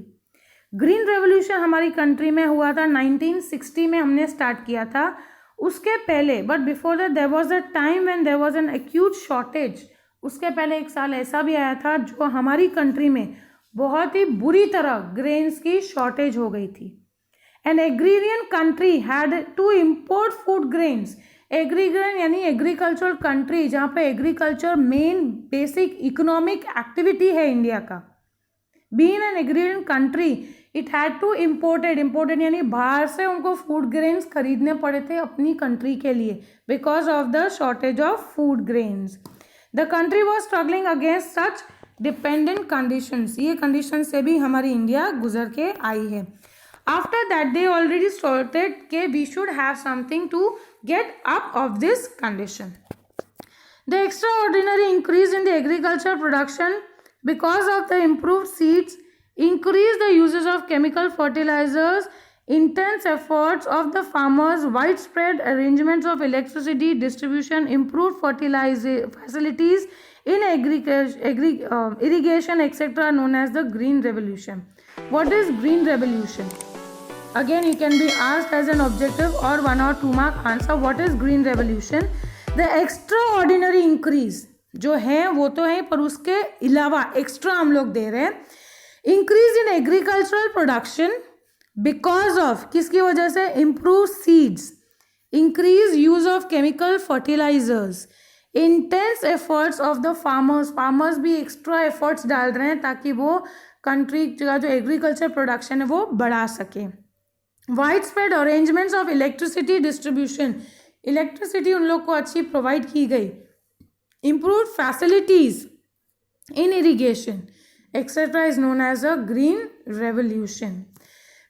Green revolution हमारी country में हुआ था 1960 में, हमने start किया था. उसके पहले but before that there was a time when there was an acute shortage. उसके पहले एक साल ऐसा भी आया था जो हमारी कंट्री में बहुत ही बुरी तरह ग्रेन्स की शॉर्टेज हो गई थी. An agrarian country had to import food grains. Agrarian यानी एग्रीकल्चरल कंट्री जहाँ पे agriculture main basic economic activity है इंडिया का. Being an agrarian country it had to imported यानी बाहर से उनको फूड ग्रेन्स खरीदने पड़े थे अपनी कंट्री के लिए because of the shortage of food grains. The country was struggling against such dependent conditions. ये कंडीशन से भी हमारी इंडिया गुजर के आई है. After that they already started के we should have something to get up of this condition. The extraordinary increase in the agriculture production because of the improved seeds, increase the usage of chemical fertilizers, intense efforts of the farmers, widespread arrangements of electricity distribution, improved fertilizer facilities in irrigation, etc., known as the Green Revolution. What is Green Revolution? Again, you can be asked as an objective or 1 or 2 mark answer. What is Green Revolution? The extraordinary increase. जो है वो तो है, पर उसके अलावा extra हम लोग दे रहे हैं। Increase in agricultural production because of, किसकी वजह से? Improve seeds, increase use of chemical fertilisers, intense efforts of the farmers, farmers भी एक्स्ट्रा एफर्ट्स डाल रहे हैं ताकि वो कंट्री का जो एग्रीकल्चर प्रोडक्शन है वो बढ़ा सके। Wide spread arrangements of electricity distribution, electricity उन लोग को अच्छी प्रोवाइड की गई। Improved facilities in irrigation etcetera is known as a green revolution.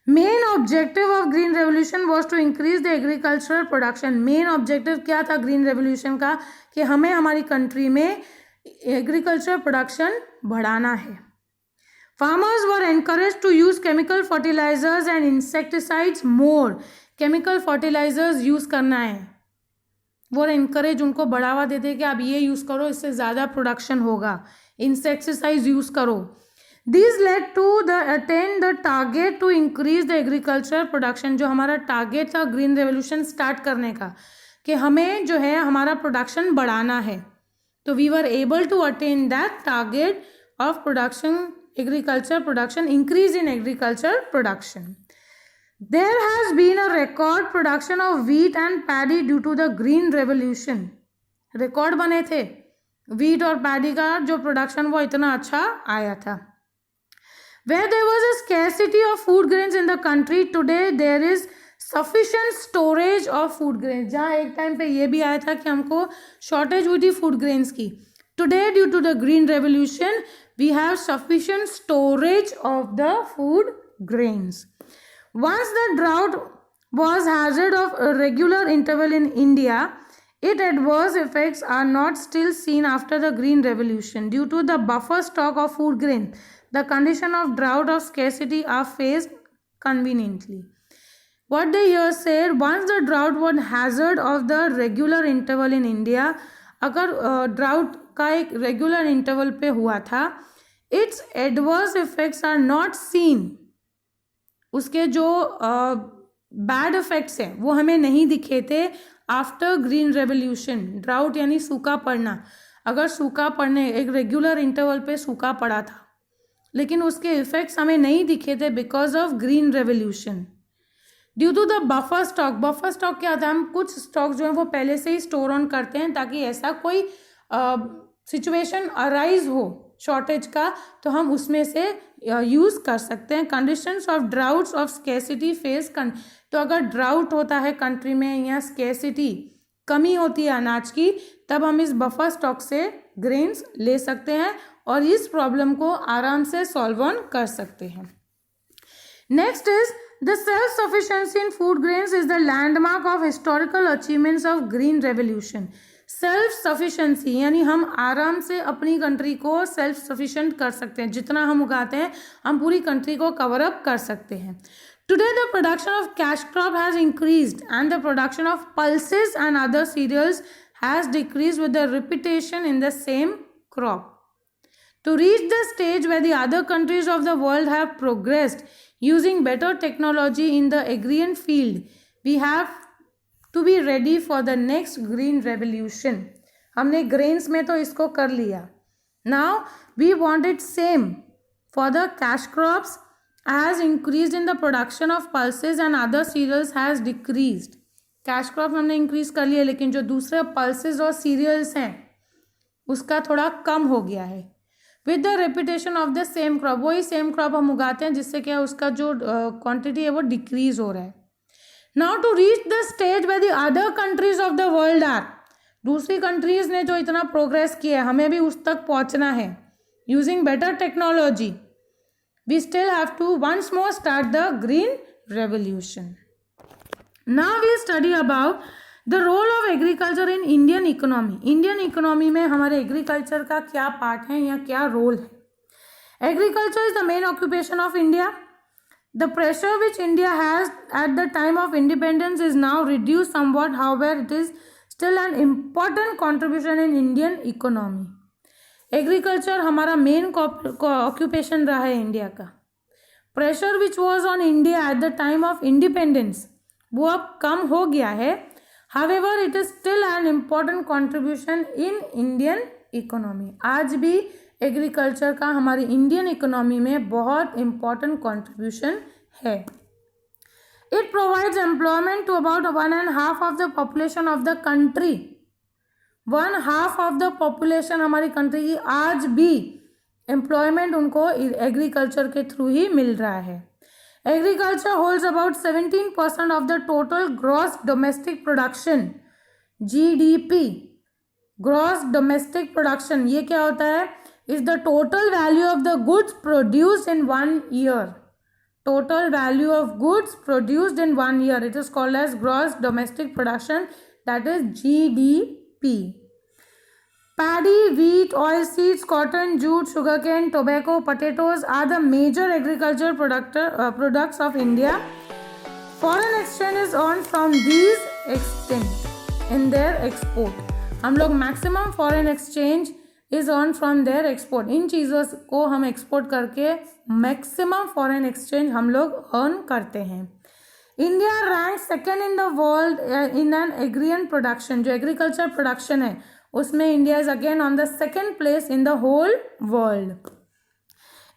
Main objective of green revolution was to increase the agricultural production. Main objective क्या था green revolution का? कि हमें हमारी कंट्री में एग्रीकल्चर प्रोडक्शन बढ़ाना है। Farmers were encourage to use chemical fertilizers and insecticides more, chemical fertilizers use करना है, वो एनकरेज, उनको बढ़ावा देते कि आप ये यूज करो, इससे ज्यादा प्रोडक्शन होगा, इंसेक्टिसाइड्स यूज करो। These led to the attain the target to increase the agricultural production, जो हमारा टारगेट था ग्रीन रेवोल्यूशन स्टार्ट करने का, कि हमें जो है हमारा प्रोडक्शन बढ़ाना है, तो we were able to attain that target of production, agriculture production, increase in agriculture production. There has been a record production of wheat and paddy due to the green revolution. Record बने थे wheat और paddy का, जो production वो इतना अच्छा आया था। Where there was a scarcity of food grains in the country, today there is sufficient storage of food grains. जहाँ एक टाइम पे ये भी आया था कि हमको शॉर्टेज हुई थी फूड ग्रेन्स की, today due to the green revolution we have sufficient storage of the food grains. Once the drought was hazard of a regular interval in India, its adverse effects are not still seen after the green revolution. Due to the buffer stock of food grain, the condition of drought or scarcity are faced conveniently. What they here said, once the drought was hazard of the regular interval in India, अगर drought का एक regular interval पे हुआ था, its adverse effects are not seen, उसके जो bad effects हैं वो हमें नहीं दिखे थे आफ्टर ग्रीन रेवोल्यूशन। ड्राउट यानी सूखा पड़ना, अगर सूखा पड़ने एक रेगुलर इंटरवल पे सूखा पड़ा था लेकिन उसके इफेक्ट्स हमें नहीं दिखे थे because of green revolution. Due to the buffer stock, buffer stock क्या होता है? हम कुछ स्टॉक जो है वो पहले से ही स्टोर ऑन करते हैं ताकि ऐसा कोई सिचुएशन अराइज हो शॉर्टेज का तो हम उसमें से यूज़ कर सकते हैं। Conditions of droughts of scarcity face, तो अगर ड्राउट होता है कंट्री में या स्केसिटी कमी होती है अनाज की, तब हम इस बफर स्टॉक से ग्रेन्स ले सकते हैं और इस प्रॉब्लम को आराम से सॉल्व ऑन कर सकते हैं। Next is the self sufficiency in food grains is the landmark of historical achievements of green revolution. Self sufficiency यानी हम आराम से अपनी कंट्री को सेल्फ सफिशिएंट कर सकते हैं, जितना हम उगाते हैं हम पूरी कंट्री को कवर अप कर सकते हैं। Today the production of cash crop has increased and the production of pulses and other cereals has decreased with the repetition in the same crop. To reach the stage where the other countries of the world have progressed using better technology in the agrarian field, we have to be ready for the next green revolution. हमने grains में तो इसको कर लिया. Now we want it same for the cash crops has increased in the production of pulses and other cereals has decreased. Cash crop हमने increase कर लिया लेकिन जो दूसरे पल्सेस और सीरियल्स हैं उसका थोड़ा कम हो गया है। With the repetition of the same crop, वही सेम क्रॉप हम उगाते हैं जिससे क्या उसका जो क्वांटिटी है वो डिक्रीज हो रहा है। Now to reach the stage where the other countries of the world are, दूसरी कंट्रीज ने जो इतना प्रोग्रेस किया है हमें भी उस तक पहुंचना है using better technology. We still have to once more start the green revolution. Now we'll study about the role of agriculture in Indian economy. Indian economy में हमारे agriculture का क्या पार्ट है या क्या रोल है? Agriculture is the main occupation of India. The pressure which India has at the time of independence is now reduced somewhat. However, it is still an important contribution in Indian economy. Agriculture हमारा main occupation रहा है India का। Pressure which was on India at the time of independence वो अब कम हो गया है। However it is still an important contribution in Indian economy. आज भी एग्रीकल्चर का हमारी इंडियन इकोनॉमी में बहुत इंपॉर्टेंट कंट्रीब्यूशन है। It provides employment to about 1.5 of the population of the country. 1/2 of the population हमारी कंट्री की आज भी एम्प्लॉयमेंट उनको एग्रीकल्चर के थ्रू ही मिल रहा है। Agriculture holds about 17% of the total gross domestic production, GDP। Gross domestic production ये क्या होता है? Is the total value of the goods produced in 1 year. Total value of goods produced in 1 year, it is called as gross domestic production, that is GDP। Paddy, wheat, oilseeds, cotton, jute, sugarcane, tobacco, potatoes are the major agricultural products of India. Foreign exchange is earned from these extent in their export. हम लोग maximum foreign exchange is earned from their export. इन चीज़ों को हम export करके maximum foreign exchange हम लोग earn करते हैं। India ranks second in the world in an agrarian production. जो agriculture production है उसमें India is again on the second place in the whole world.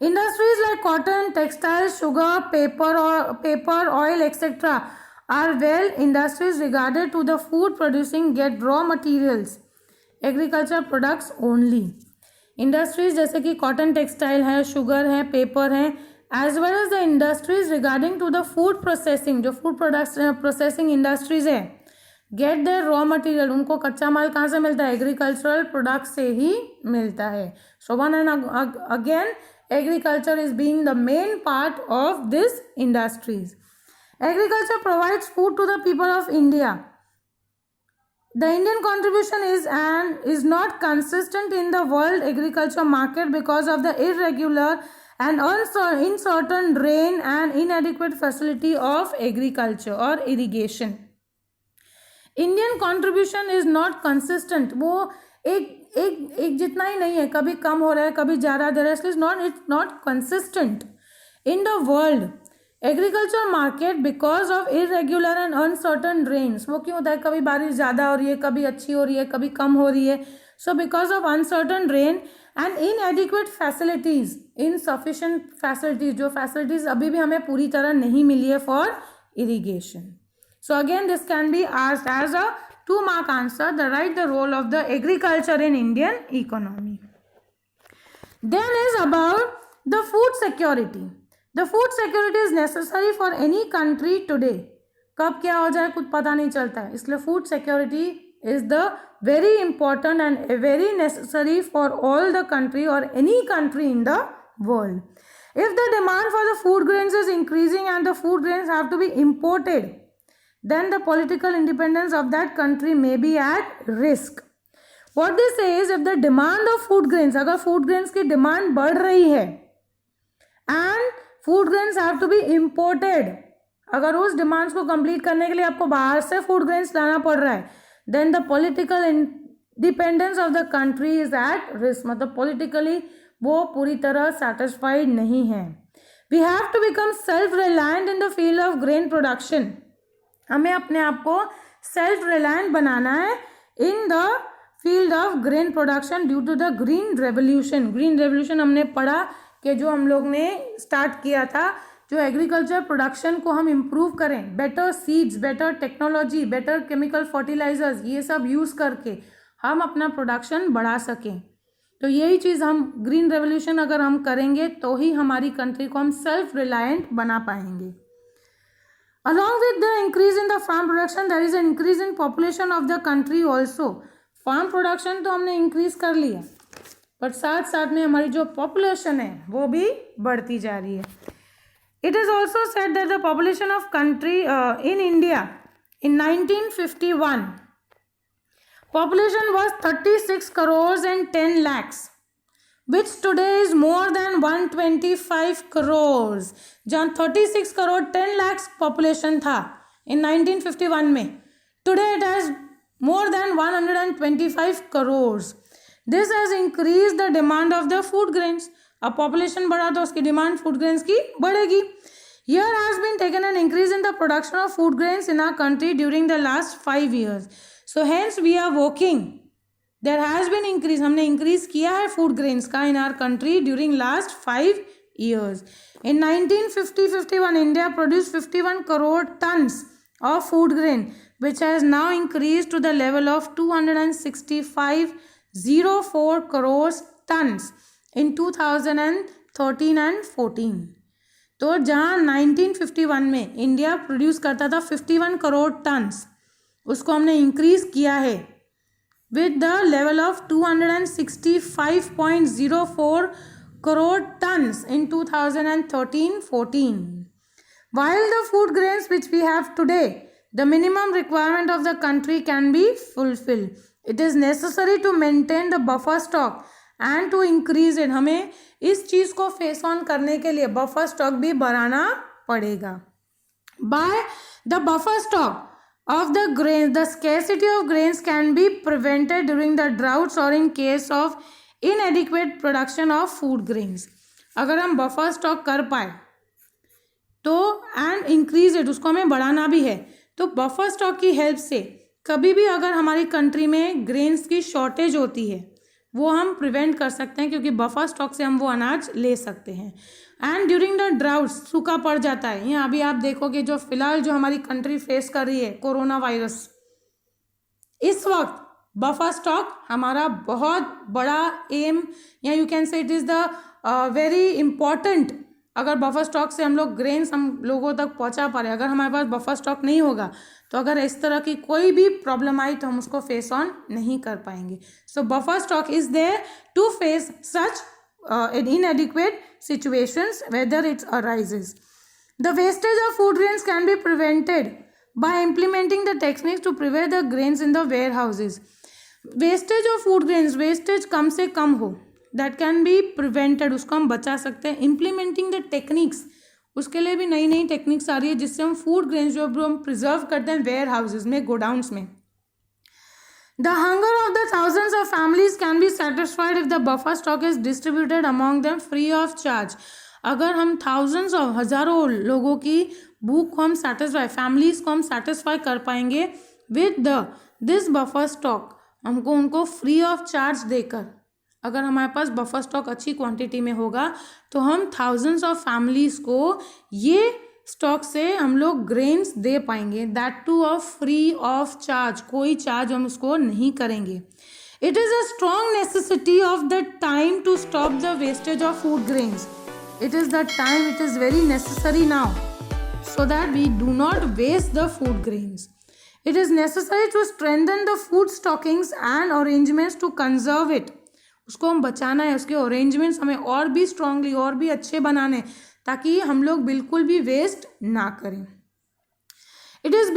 Industries like cotton, textile, sugar, paper, oil etcetera are well industries regarded to the food producing get raw materials agriculture products only. Industries जैसे कि cotton textile है, sugar है, paper है, as well as the industries regarding to the food processing, जो food products processing industries है, get their raw material, उनको कच्चा माल कहाँ से मिलता है? एग्रीकल्चरल प्रोडक्ट से ही मिलता है। So one and again agriculture is being the main part of this industries. Agriculture provides food to the people of India. The Indian contribution is not consistent in the world agriculture market because of the irregular and uncertain rain and inadequate facility of agriculture or irrigation. Indian contribution is not consistent, वो एक जितना ही नहीं है, कभी कम हो रहा है, कभी ज़्यादा दे रहा है, इसलिए it's not consistent in the world agriculture market because of irregular and uncertain rains. वो क्यों होता है? कभी बारिश ज़्यादा हो रही है, कभी अच्छी हो रही है, कभी कम हो रही है। So because of uncertain rain and इनएडिक्वेट facilities, insufficient facilities, जो फैसिलिटीज अभी भी हमें पूरी तरह नहीं मिली है for irrigation. So again this can be asked as a 2-mark answer, the write the role of the agriculture in Indian economy. Then is about the food security. The food security is necessary for any country today. कब क्या हो जाए कुछ पता नहीं चलता है, इसलिए food security is the very important and very necessary for all the country or any country in the world. If the demand for the food grains is increasing and the food grains have to be imported, then the political independence of that country may be at risk. What they say is, if the demand of food grains, अगर food grains की demand बढ़ रही है and food grains have to be imported, अगर उस demands को complete करने के लिए आपको बाहर से food grains लाना पड़ रहा है, then the political independence of the country is at risk. मतलब politically वो पूरी तरह satisfied नहीं है। We have to become self-reliant in the field of grain production. हमें अपने आप को सेल्फ रिलायंट बनाना है in the field of grain production due to the green revolution. Green revolution हमने पढ़ा कि जो हम लोग ने स्टार्ट किया था, जो एग्रीकल्चर प्रोडक्शन को हम इम्प्रूव करें, better seeds, better technology, better chemical fertilizers, ये सब यूज़ करके हम अपना प्रोडक्शन बढ़ा सकें। तो यही चीज़ हम ग्रीन रेवोल्यूशन अगर हम करेंगे तो ही हमारी कंट्री को हम सेल्फ रिलायंट बना पाएंगे। Along with the increase in the farm production, there is an increase in population of the country also. Farm production तो हमने increase कर लिया, पर साथ साथ में हमारी जो population है वो भी बढ़ती जा रही है। It is also said that the population of country in India in 1951, population was 36 crores and 10 lakhs. which today is more than 125 crores. जहाँ 36 करोड़ 10 lakhs population था in 1951 में, today it has more than 125 crores. This has increased the demand of the food grains. अब population बढ़ा तो उसकी demand food grains की बढ़ेगी. Here has been taken an increase in the production of food grains in our country during the last 5 years. So hence we are working there has been increase, हमने increase किया है food grains का in our country during last 5 years. In 1950-51, India produced 51 crore tons of food grain, which has now increased to the level of 265.04 crores tons in 2013 and 14. तो जहाँ 1951 में India produce करता था 51 crore turns, उसको हमने increase किया है with the level of 265.04 crore tons in 2013-14. While the food grains which we have today, the minimum requirement of the country can be fulfilled. It is necessary to maintain the buffer stock and to increase it. हमें इस चीज़ को face on करने के लिए buffer stock भी बढ़ाना पड़ेगा. By the buffer stock of the grains, the scarcity of grains can be prevented during the droughts or in case of inadequate production of food grains. अगर हम बफर स्टॉक कर पाए तो एंड इंक्रीज इट, उसको हमें बढ़ाना भी है, तो बफर स्टॉक की हेल्प से कभी भी अगर हमारी कंट्री में ग्रेन्स की शॉर्टेज होती है वो हम प्रिवेंट कर सकते हैं, क्योंकि बफर स्टॉक से हम वो अनाज ले सकते हैं. एंड ड्यूरिंग द ड्राउट, सूखा पड़ जाता है. यहाँ अभी आप देखोगे जो फिलहाल जो हमारी कंट्री फेस कर रही है कोरोना वायरस, इस वक्त बफर स्टॉक हमारा बहुत बड़ा एम, या you can say it is the very important. अगर बफर स्टॉक से हम लोग ग्रेन्स हम लोगों तक पहुंचा पा रहे, अगर हमारे पास बफर स्टॉक नहीं होगा तो अगर इस तरह की कोई भी प्रॉब्लम आई तो हम उसको फेस ऑन नहीं कर पाएंगे. So buffer stock is there to face such inadequate situations whether it arises. The wastage of food grains can be prevented by implementing the techniques to prepare the grains in the warehouses. Wastage of food grains, wastage कम से कम हो, that can be prevented, उसको हम बचा सकते हैं. Implementing the techniques, उसके लिए भी नई नई टेक्निक्स आ रही है जिससे हम फूड ग्रेन्स जो हम प्रिजर्व करते हैं वेयर हाउसेज में, गोडाउन्स में. The hunger of the thousands of families can be satisfied if the buffer stock is distributed among them free of charge. अगर हम thousands of हज़ारों लोगों की भूख को हम satisfy, families को हम satisfy कर पाएंगे with this buffer stock, हमको उनको free of charge देकर, अगर हमारे पास बफर स्टॉक अच्छी क्वांटिटी में होगा तो हम thousands of families को ये स्टॉक से हम लोग ग्रेन्स दे पाएंगे, that too of free of charge, कोई चार्ज हम उसको नहीं करेंगे. It is a strong necessity of the time to stop the wastage of food grains. It is the time, it is very necessary now so that we do not waste the food grains. It is necessary to strengthen the food stockings and arrangements to conserve it. उसको हम बचाना है, उसके arrangements हमें और भी strongly और भी अच्छे बनाने ताकि हम लोग बिल्कुल भी वेस्ट ना करें. It is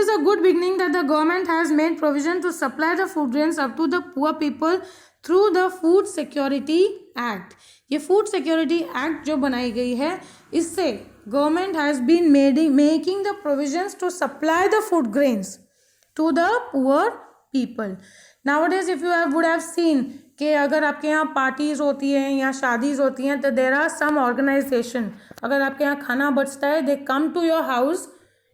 a good beginning that the government has made provision to supply the food grains up to the poor people through the Food Security Act. ये Food Security Act जो बनाई गई है, इससे government has been making the provisions to supply the food grains to the poor people. Nowadays if you would have seen कि अगर आपके यहाँ पार्टीज़ होती हैं या शादीज़ होती हैं तो देर आर सम ऑर्गेनाइजेशन, अगर आपके यहाँ खाना बचता है they come to your house,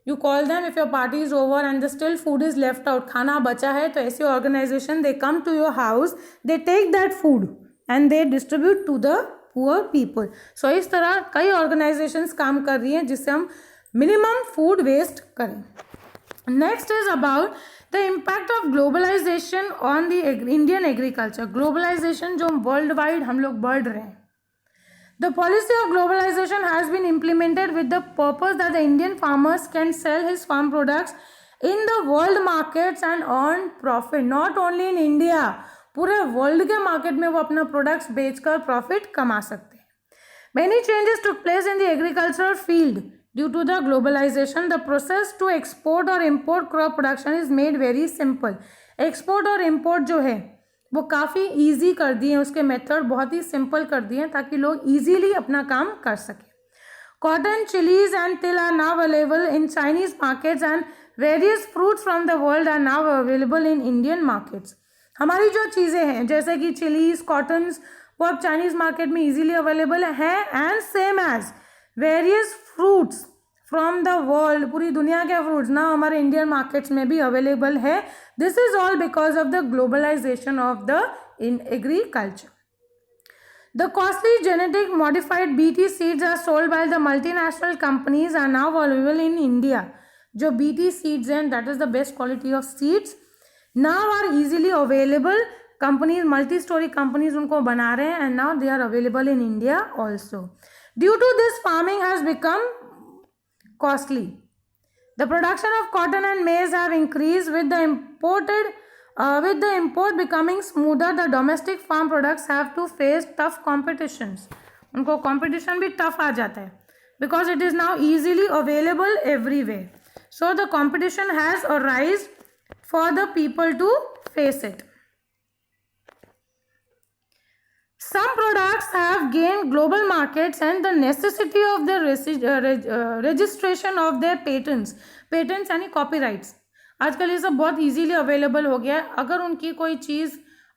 you call them if your party is over and the still food is left out, खाना बचा है तो ऐसी organisation they come to your house, they take that food and they distribute to the poor people. So इस तरह कई organisations काम कर रही हैं जिससे हम मिनिमम फूड वेस्ट करें. Next is about the impact of globalization on the Indian agriculture. Globalization जो वर्ल्ड वाइड हम लोग बढ़ रहे हैं. The policy of globalization has been implemented with the purpose that the Indian farmers can sell his farm products in the world markets and earn profit. Not only in India, पूरे world के market में वो अपना products बेचकर profit कमा सकते हैं. Many changes took place in the agricultural field. Due to the globalization, the process to export or import crop production is made very simple. Export और import जो है वो काफ़ी easy कर दिए हैं, उसके मेथड बहुत ही simple कर दिए हैं ताकि लोग easily अपना काम कर सकें. Cotton, chilies and till are now available in Chinese markets and various fruits from the world are now available in Indian markets. हमारी जो चीज़ें हैं जैसे कि चिलीज, कॉटन्स, वो अब चाइनीज़ मार्केट में easily available हैं, and same as various fruits from the world, पूरी दुनिया के फ्रूट्स ना हमारे इंडियन मार्केट्स में भी अवेलेबल है. This is all because of the globalization of the in agriculture. The costly genetic modified BT seeds are sold by the multinational companies are now available in India. जो BT seeds हैं, that is the best quality of seeds, now are easily available. Companies, multi-story companies उनको बना रहे हैं, and now they are available in India also. Due to this, farming has become costly. The production of cotton and maize have increased with the import becoming smoother. The domestic farm products have to face tough competitions. उनको competition भी tough आ जाता है because it is now easily available everywhere. So the competition has arisen for the people to face it. Some products have gained global markets and the necessity of the registration of their patents. Patents यानी copyrights. आजकल ये सब बहुत easily available हो गया है. अगर उनकी कोई चीज़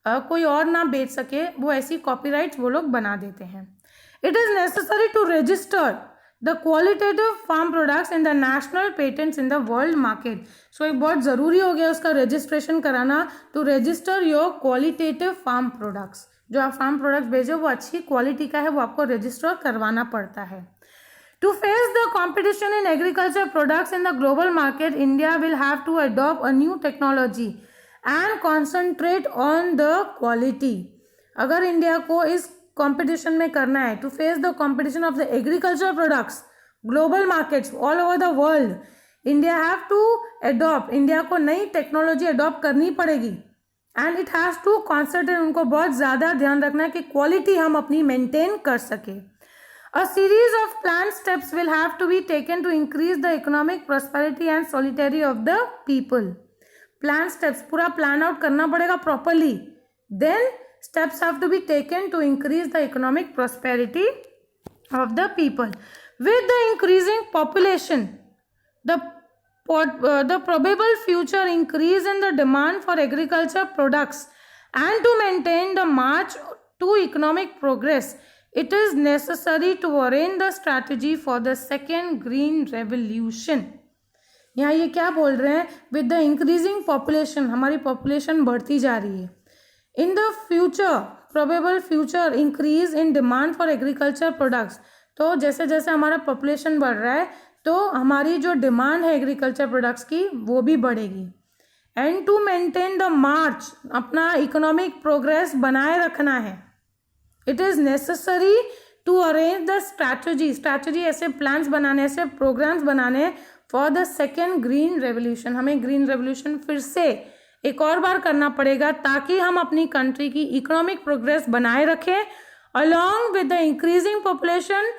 कोई और ना बेच सके, वो ऐसी कॉपीराइट्स वो लोग बना देते हैं. It is necessary to register the qualitative farm products in the national patents in the world market. So एक बहुत ज़रूरी हो गया उसका रजिस्ट्रेशन कराना, to register your qualitative farm products. जो आप फार्म प्रोडक्ट्स भेजो वो अच्छी क्वालिटी का है, वो आपको रजिस्टर करवाना पड़ता है. To face the competition in agriculture products in the global market, India will have to adopt a new technology and concentrate on the quality. अगर इंडिया को इस competition में करना है, to face the competition of the agriculture products, global markets all over the world, India have to adopt, India को नई technology adopt करनी पड़ेगी. And it has to concentrate, उनको बहुत ज़्यादा ध्यान रखना है कि क्वालिटी हम अपनी मेंटेन कर सके. A series of planned steps will have to be taken to increase the economic prosperity and solidarity of the people. Planned steps, पूरा plan out करना पड़ेगा properly. Then steps have to be taken to increase the economic prosperity of the people. With the increasing population, the probable future increase in the demand for agriculture products, and to maintain the march to economic progress, it is necessary to arrange the strategy for the second green revolution. यहाँ ये क्या बोल रहे हैं? With the increasing population, हमारी population बढ़ती जा रही है. In the future, probable future increase in demand for agriculture products. तो जैसे जैसे हमारा पॉपुलेशन बढ़ रहा है तो हमारी जो डिमांड है एग्रीकल्चर प्रोडक्ट्स की वो भी बढ़ेगी. And to maintain the march, अपना इकोनॉमिक प्रोग्रेस बनाए रखना है. It is necessary to arrange the strategy ऐसे प्लान्स बनाने, ऐसे प्रोग्राम्स बनाने for the second green revolution. हमें ग्रीन रेवोल्यूशन फिर से एक और बार करना पड़ेगा ताकि हम अपनी कंट्री की इकोनॉमिक प्रोग्रेस बनाए रखें. Along with the increasing population,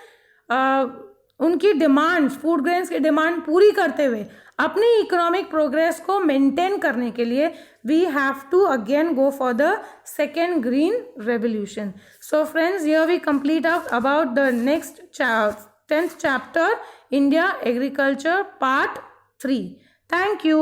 उनकी डिमांड, फूड ग्रेन्स की डिमांड पूरी करते हुए अपनी इकोनॉमिक प्रोग्रेस को मेंटेन करने के लिए we have to again go for the second green revolution. So friends, here we complete about the next 10th chapter, India Agriculture Part 3. Thank you.